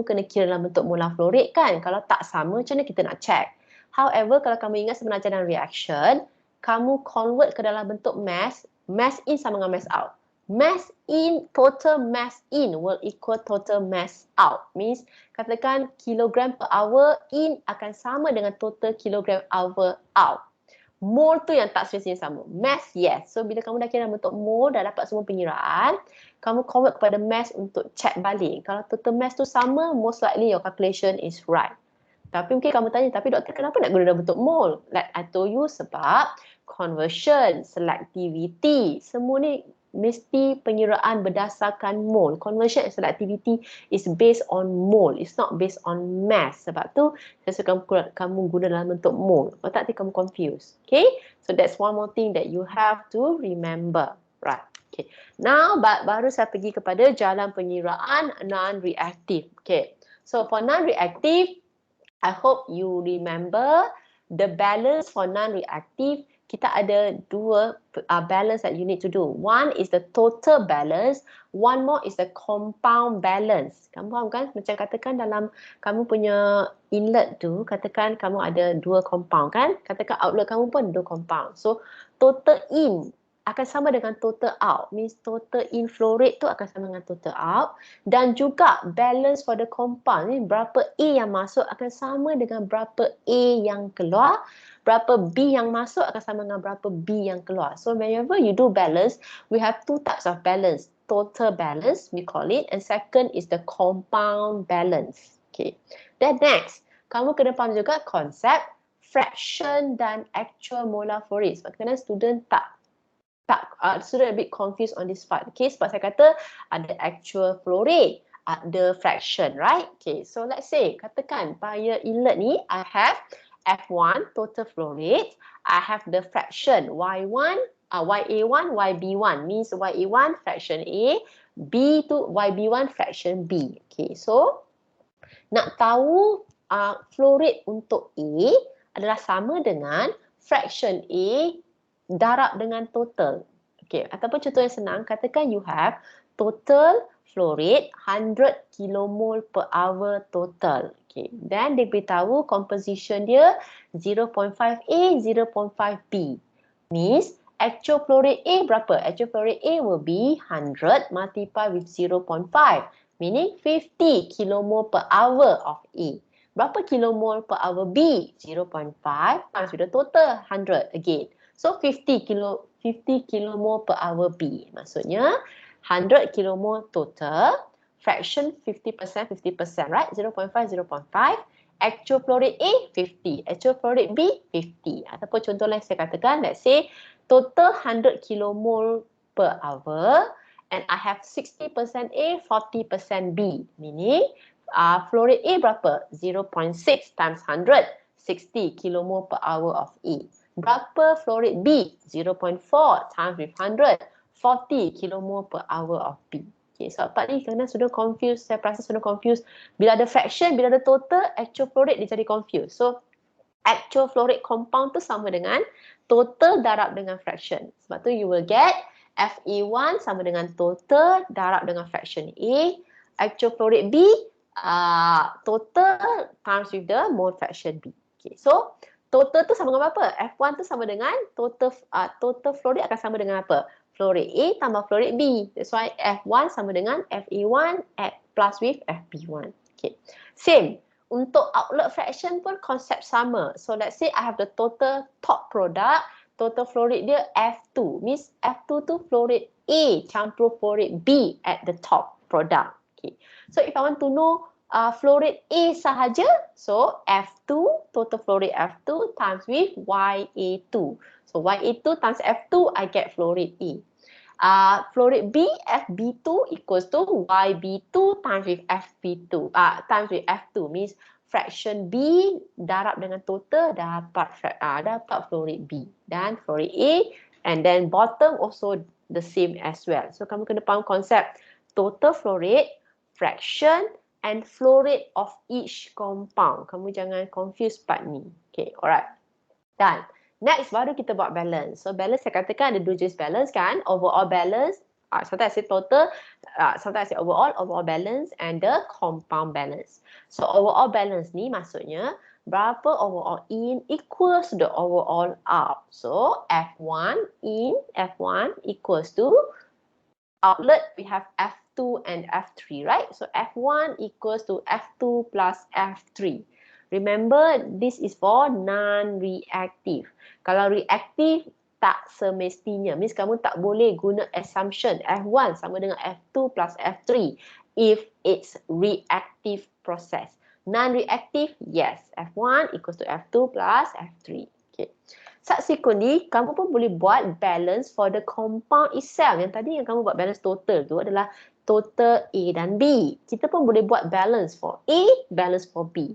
kena kira dalam bentuk molar flow rate kan. Kalau tak sama, macam mana kita nak check? However, kalau kamu ingat sebenarnya dalam reaction, kamu convert ke dalam bentuk mass, mass in sama dengan mass out. Mass in, total mass in will equal total mass out. Means, katakan kilogram per hour in akan sama dengan total kilogram hour out. Mole tu yang tak semestinya sama. Mass, yes. So, bila kamu dah kira bentuk mole, dah dapat semua pengiraan, kamu convert kepada mass untuk check balik. Kalau total mass tu sama, most likely your calculation is right. Tapi mungkin kamu tanya, tapi doktor kenapa nak guna dalam bentuk mole? Like I told you, sebab conversion, selectivity, semua ni mesti pengiraan berdasarkan mole. Conversion and selectivity is based on mole. It's not based on mass. Sebab tu, saya suka kamu guna dalam bentuk mole. Kalau tak, kamu confused. Okay? So, that's one more thing that you have to remember. Right. Okay. Now, baru saya pergi kepada jalan pengiraan non-reactive. Okay. So, for non-reactive, I hope you remember the balance for non-reactive. Kita ada dua balance that you need to do. One is the total balance. One more is the compound balance. Kamu faham kan? Macam katakan dalam kamu punya inlet tu, katakan kamu ada dua compound kan? Katakan outlet kamu pun dua compound. So, total in akan sama dengan total out. Means total in flow rate tu akan sama dengan total out. Dan juga balance for the compound. Ni berapa A yang masuk akan sama dengan berapa A yang keluar. Berapa B yang masuk akan sama dengan berapa B yang keluar. So whenever you do balance, we have two types of balance. Total balance, we call it. And second is the compound balance. Okay. Then next, kamu kena faham juga konsep fraction dan actual molar flow rate. Sebab kadang student student a bit confused on this part. Okay, sebab saya kata ada actual flow rate, ada fraction, right? Okay, so let's say, katakan via inlet ni, I have F1, total flow rate. I have the fraction Y1, YA1, YB1. Means YA1, fraction A. B tu YB1 fraction B. Okay, so nak tahu flow rate untuk A adalah sama dengan fraction A darab dengan total. Okay, ataupun contoh yang senang, katakan you have total flow rate 100 kilomol per hour total. Okay, then dia beritahu composition dia 0.5 A, 0.5 B. Means actual flow rate A berapa? Actual flow rate A will be 100 multiplied with 0.5. Meaning 50 kilomol per hour of A. Berapa kilomol per hour B? 0.5 times with the total 100 again. So 50 kilomol per hour B. Maksudnya 100 kilomol total, fraction 50%, 50%, right? 0.5, 0.5. Actual flow rate A 50, actual flow rate B 50. Ataupun contoh lain saya katakan, let's say total 100 kilomol per hour and I have 60% A, 40% B. Meaning flow rate A berapa? 0.6 times 100, 60 kilomol per hour of A. Berapa flow rate B? 0.4 times with 100, 40 kilomol per hour of B. Okay, so part ni kerana sudah confused, saya rasa sudah confused. Bila ada fraction, bila ada total, actual flow rate dia jadi confused. So, actual flow rate compound tu sama dengan total darab dengan fraction. Sebab tu you will get FA1 sama dengan total darab dengan fraction A. Actual flow rate B, total times with the mole fraction B. Okay, so total tu sama dengan apa? F1 tu sama dengan total flow rate akan sama dengan apa? Flow rate A tambah flow rate B. That's why F1 sama dengan FA1 plus with FB1. Okay. Same. Untuk outlet fraction pun konsep sama. So let's say I have the total top product, total flow rate dia F2. Means F2 tu flow rate A campur flow rate B at the top product. Okay. So if I want to know flow rate A sahaja, so F2, total flow rate F2 times with YA2. So YA2 times F2, I get flow rate A. Flow rate B, FB2 equals to YB2 times with FB2, times with F2, means fraction B darab dengan total dapat flow rate B. Dan flow rate A, and then bottom also the same as well. So kamu kena faham konsep total flow rate, fraction, and flow rate of each compound. Kamu jangan confuse part ni. Okay, alright. Dan next baru kita buat balance. So balance saya katakan ada dua jenis balance kan. Overall balance, sometimes I say total, sometimes I say overall balance and the compound balance. So overall balance ni maksudnya berapa overall in equals to the overall out. So F1 in F1 equals to outlet, we have F2 and F3, right? So F1 equals to F2 plus F3. Remember, this is for non-reactive. Kalau reactive, tak semestinya. Means kamu tak boleh guna assumption F1 sama dengan F2 plus F3 if it's reactive process. Non-reactive, yes. F1 equals to F2 plus F3. Okay. Subsequently, kamu pun boleh buat balance for the compound itself. Yang tadi yang kamu buat balance total tu adalah total A dan B. Kita pun boleh buat balance for A, balance for B.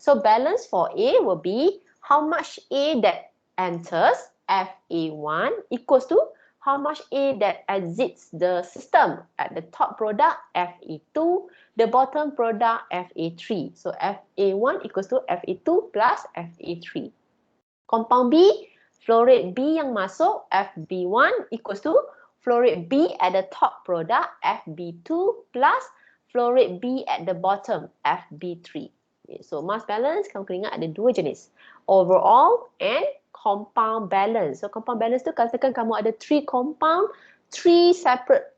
So balance for A will be how much A that enters, FA1, equals to how much A that exits the system. At the top product, FA2, the bottom product, FA3. So FA1 equals to FA2 plus FA3. Compound B, flow rate B yang masuk, FB1 equals to flow rate B at the top product, FB2 plus flow rate B at the bottom, FB3. Okay, so mass balance, kamu kena ingat ada dua jenis. Overall and compound balance. So compound balance tu katakan kamu ada three compound, three separate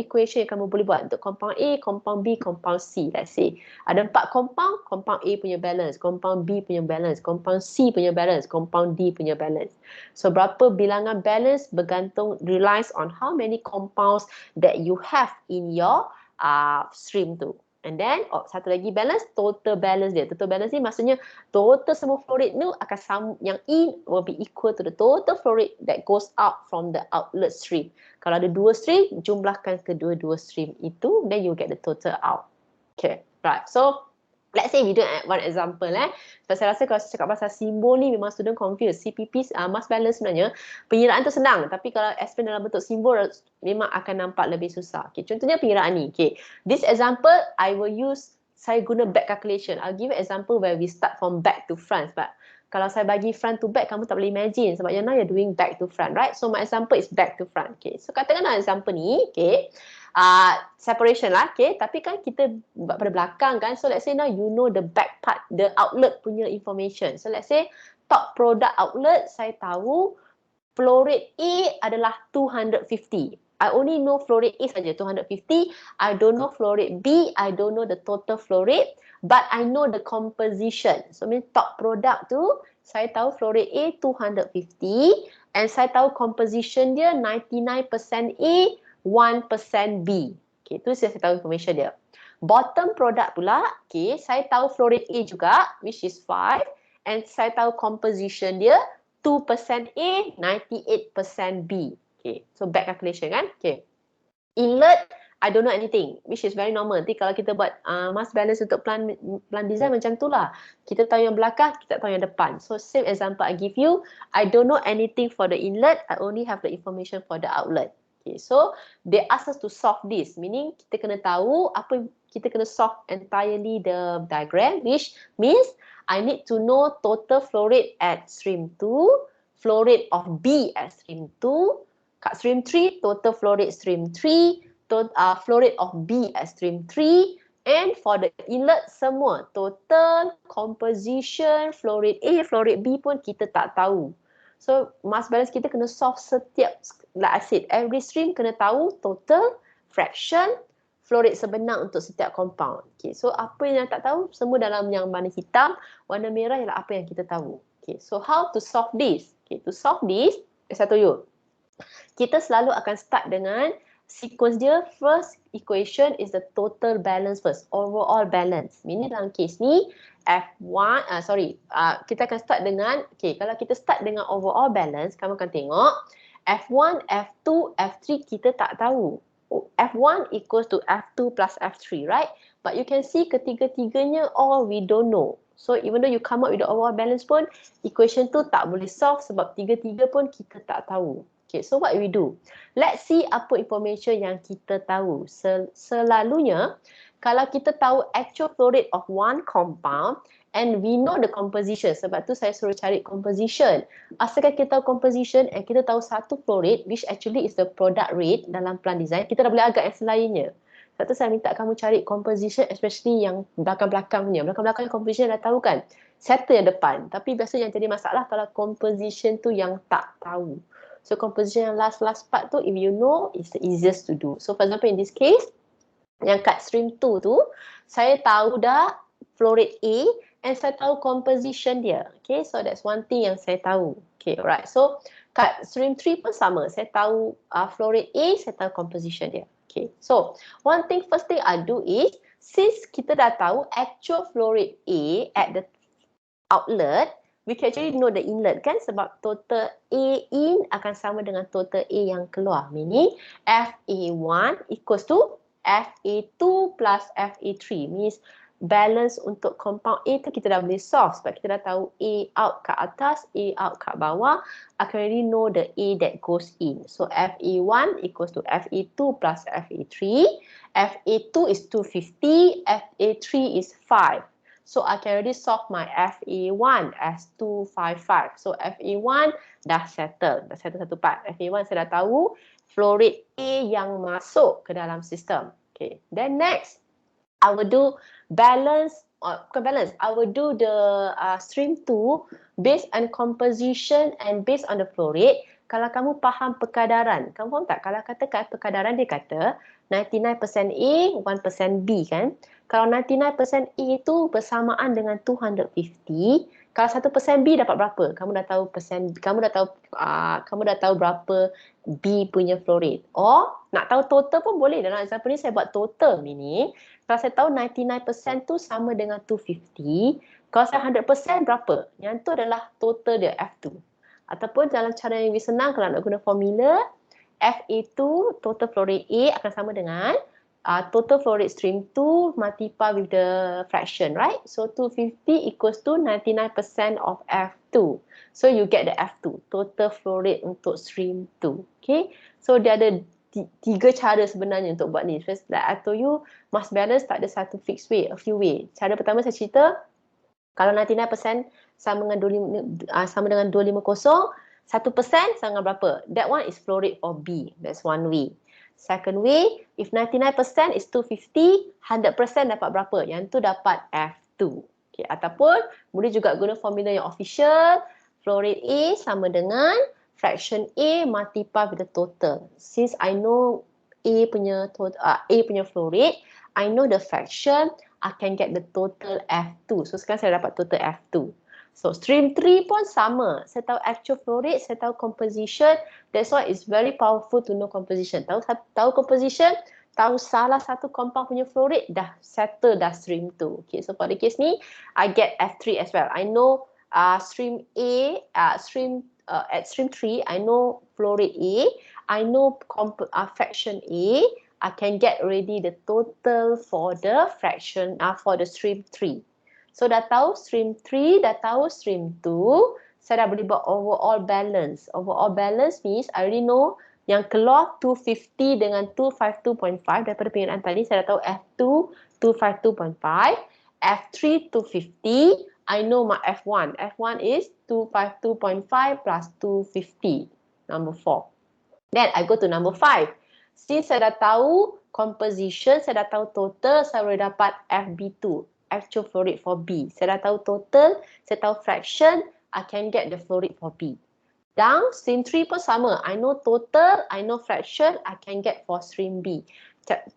equation yang kamu boleh buat untuk compound A, compound B, compound C. Let's say ada 4 compound, compound A punya balance, compound B punya balance, compound C punya balance, compound D punya balance. So berapa bilangan balance bergantung, relies on how many compounds that you have in your stream tu. And then satu lagi balance, total balance dia. Total balance ni maksudnya total semua flow rate tu akan sama, yang in will be equal to the total flow rate that goes out from the outlet stream. Kalau ada dua stream, jumlahkan kedua-dua stream itu, then you get the total out. Okay, right. So Let's say we do one example Sebab saya rasa kalau saya cakap pasal simbol ni memang student confused. CPP, mass balance sebenarnya pengiraan tu senang, tapi kalau explain dalam bentuk simbol memang akan nampak lebih susah. Okay, contohnya pengiraan ni. Okay, this example I will use, saya guna back calculation. I'll give you example where we start from back to front. But kalau saya bagi front to back, kamu tak boleh imagine sebab now you're doing back to front, right? So my example is back to front. Okay, so katakanlah example ni, okay, separation lah, okay. Tapi kan kita buat pada belakang kan. So let's say now you know the back part, the outlet punya information. So let's say top product outlet, saya tahu flow rate A adalah 250. I only know flow rate A saja, 250. I don't know flow rate B. I don't know the total flow rate. But I know the composition. So mean top product tu, saya tahu flow rate A 250. And saya tahu composition dia 99% A, 1% B. Okay, tu saya tahu information dia. Bottom product pula, okay, saya tahu flow rate A juga, which is 5. And saya tahu composition dia 2% A, 98% B. Okay, so back calculation kan. Okay. Inlet, I don't know anything, which is very normal. Nanti kalau kita buat mass balance untuk plan design macam tu lah. Kita tahu yang belakang, kita tahu yang depan. So same example I give you, I don't know anything for the inlet, I only have the information for the outlet. Okay, so they ask us to solve this, meaning kita kena tahu apa, kita kena solve entirely the diagram, which means I need to know total flow rate at stream 2, flow rate of B at stream 2, kat stream 3, total flow rate stream 3, flow rate of B at stream 3, and for the inlet semua, total, composition, flow rate A, flow rate B pun kita tak tahu. So mass balance kita kena solve setiap, like I said, every stream kena tahu total, fraction, flow rate sebenar untuk setiap compound. Okay, so apa yang tak tahu, semua dalam yang warna hitam, warna merah ialah apa yang kita tahu. Okay, so how to solve this? Okay, to solve this, saya tahu kita selalu akan start dengan sequence dia. First equation is the total balance first, overall balance. Meaning dalam case ni F1, kita akan start dengan, okay, kalau kita start dengan overall balance, kamu akan tengok F1, F2, F3 kita tak tahu. F1 equals to F2 plus F3, right? But you can see ketiga-tiganya all we don't know. So even though you come up with the overall balance pun, equation tu tak boleh solve sebab tiga-tiga pun kita tak tahu. Okay, so what we do? Let's see apa information yang kita tahu. Selalunya, kalau kita tahu actual flow rate of one compound and we know the composition, sebab tu saya suruh cari composition. Asalkan kita tahu composition and kita tahu satu flow rate, which actually is the product rate dalam plan design, kita dah boleh agak yang selainnya. Sebab tu saya minta kamu cari composition, especially yang belakang-belakang punya. Belakang-belakang composition dah tahu kan? Settle yang depan. Tapi biasa yang jadi masalah kalau composition tu yang tak tahu. So composition yang last part tu, if you know, it's the easiest to do. So for example in this case, yang kat stream 2 tu, saya tahu dah flow rate A and saya tahu composition dia. Okay, so that's one thing yang saya tahu. Okay, alright. So kat stream 3 pun sama. Saya tahu flow rate A, saya tahu composition dia. Okay, so first thing I do is, since kita dah tahu actual flow rate A at the outlet, we can actually know the inlet kan, sebab total A in akan sama dengan total A yang keluar. Meaning FA1 equals to FA2 plus FA3. Means balance untuk compound A tu kita dah boleh solve sebab kita dah tahu A out kat atas, A out kat bawah. I can already know the A that goes in. So FA1 equals to FA2 plus FA3. FA2 is 250, FA3 is 5. So I can already solve my FA1 as 255. So FA1 dah settle satu part. FA1 saya dah tahu flow rate A yang masuk ke dalam sistem. Okay. Then next, I will do balance, bukan balance, I will do the stream 2 based on composition and based on the flow rate. Kalau kamu faham perkadaran, kamu faham tak? Kalau katakan perkadaran dia kata 99% A, 1% B kan? Kalau 99% A itu bersamaan dengan 250, kalau 1% B dapat berapa? Kamu dah tahu kamu dah tahu berapa B punya flow rate. Or nak tahu total pun boleh. Dalam example ni saya buat total, meaning kalau saya tahu 99% tu sama dengan 250, kalau saya 100% berapa? Yang tu adalah total dia F2. Ataupun dalam cara yang lebih senang, kalau nak guna formula, FA2 total flow rate A akan sama dengan total flow rate stream 2 multiply with the fraction, right? So 250 equals to 99% of F2. So you get the F2, total flow rate untuk stream 2. Okay, so dia ada tiga cara sebenarnya untuk buat ni. First, like I told you, mass balance tak ada satu fixed way, a few way. Cara pertama saya cerita, kalau 99% sama dengan 250, 1% sama dengan berapa? That one is flow rate for B. That's one way. Second way, if 99% is 250, 100% dapat berapa? Yang tu dapat F2. Okay, ataupun boleh juga guna formula yang official, flow rate A sama dengan fraction A multiply with the total. Since I know A punya flow rate, I know the fraction, I can get the total F2. So sekarang saya dapat total F2. So stream 3 pun sama. Saya tahu actual flow rate, saya tahu composition. That's why it's very powerful to know composition. Tahu composition, tahu salah satu compound punya flow rate, dah settle dah stream 2. Okay, so for the case ni, I get F3 as well. I know stream A, at stream 3, I know flow rate A. I know fraction A. I can get already the total for the fraction, for the stream 3. So dah tahu stream 3, dah tahu stream 2, saya dah boleh buat overall balance. Overall balance means I already know yang keluar 250 dengan 252.5 daripada penginaan tadi, saya dah tahu F2 252.5, F3 250, I know my F1. F1 is 252.5 plus 250, number 4. Then I go to number 5. Since saya dah tahu composition, saya dah tahu total, saya boleh dapat FB2. Actual flow rate for B. Saya dah tahu total, saya tahu fraction, I can get the flow rate for B. Dan stream 3 pun sama. I know total, I know fraction, I can get for stream B.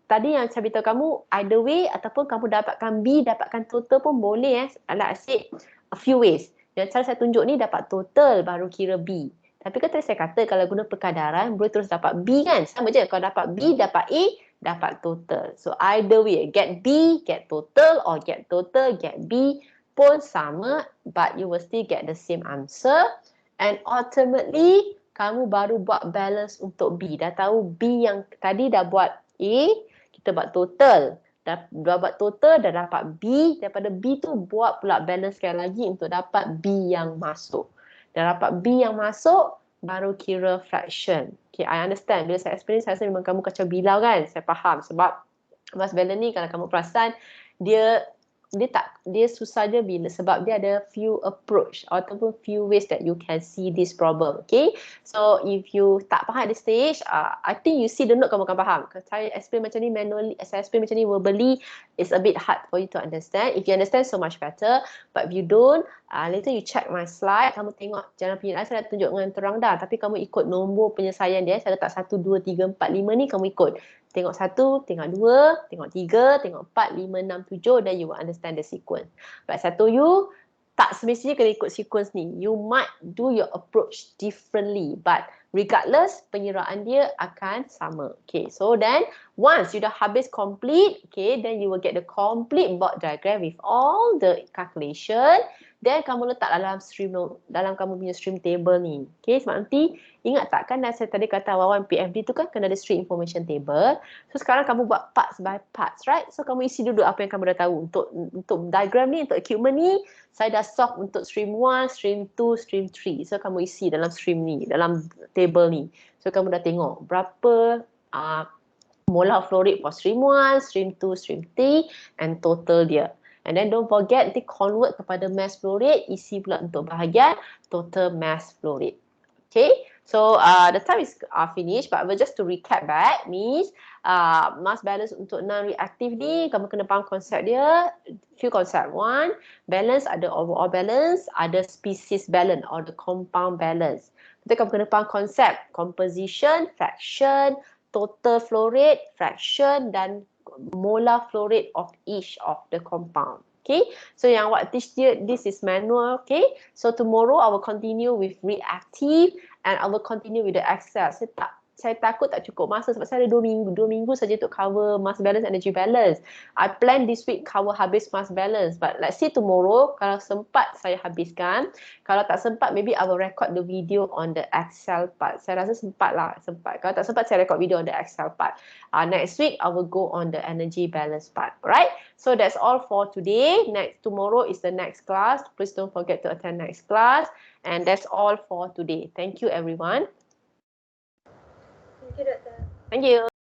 Tadi yang saya beritahu kamu, either way ataupun kamu dapatkan B, dapatkan total pun boleh. Like I said, a few ways. Yang cara saya tunjuk ni dapat total baru kira B. Tapi kan tadi saya kata kalau guna perkadaran, boleh terus dapat B kan? Sama je. Kalau dapat B, dapat A, dapat total. So either way, get B, get total, or get total, get B pun sama, but you will still get the same answer. And ultimately, kamu baru buat balance untuk B. Dah tahu B yang tadi dah buat A, kita buat total. Dah buat total, dah dapat B. Daripada B tu buat pula balance sekali lagi untuk dapat B yang masuk. Dah dapat B yang masuk, baru kira fraction. Okay, I understand. Bila saya explain, saya rasa memang kamu kacau bilau kan? Saya faham. Sebab mass balance ni kalau kamu perasan, dia susah je bila sebab dia ada few approach ataupun few ways that you can see this problem. Okay, so if you tak faham at this stage, I think you see the note kamu akan faham. Kalau saya explain macam ni manually, saya explain macam ni verbally, it's a bit hard for you to understand. If you understand, so much better. But if you don't, later you check my slide, kamu tengok jalan penyelesaian saya dah tunjuk dengan terang dah, tapi kamu ikut nombor penyelesaian dia. Saya letak 1, 2, 3, 4, 5 ni kamu ikut. Tengok 1, tengok 2, tengok 3, tengok 4, 5, 6, 7, then you will understand the sequence. But saya told you, tak semestinya kena ikut sequence ni. You might do your approach differently, but regardless, penyeraan dia akan sama. Okay, so then once you dah habis complete, okay, then you will get the complete block diagram with all the calculation. Then kamu letak dalam kamu punya stream table ni. Okay, sebab nanti ingat tak kan saya tadi kata awal-awal PFD tu kan kena ada stream information table. So sekarang kamu buat parts by parts, right? So kamu isi dulu apa yang kamu dah tahu. Untuk diagram ni, untuk equipment ni, saya dah solve untuk stream 1, stream 2, stream 3. So kamu isi dalam stream ni, dalam table ni. So kamu dah tengok berapa molar flow rate for stream 1, stream 2, stream 3 and total dia. And then don't forget nanti convert kepada mass flow rate, isi pula untuk bahagian total mass flow rate. Okay, so the time is finished, but just to recap back means mass balance untuk non-reactive ni kamu kena faham konsep dia, few concept. One, balance ada overall balance, ada species balance or the compound balance. Nanti kamu kena faham konsep composition, fraction, total flow rate, fraction dan molar flow rate of each of the compound. Okay, so yang awak teach dia, this is manual. Okay, so tomorrow I will continue with reactive and I will continue with the Excel. Saya saya takut tak cukup masa sebab saya ada 2 minggu saja untuk cover mass balance, energy balance. I plan this week cover habis mass balance, but let's see tomorrow kalau sempat saya habiskan. Kalau tak sempat, maybe I will record the video on the Excel part. Saya rasa sempat. Kalau tak sempat, saya record video on the Excel part. Next week I will go on the energy balance part. Alright, so that's all for today. Tomorrow is the next class. Please don't forget to attend next class. And that's all for today. Thank you, everyone. Thank you, Doktor. Thank you.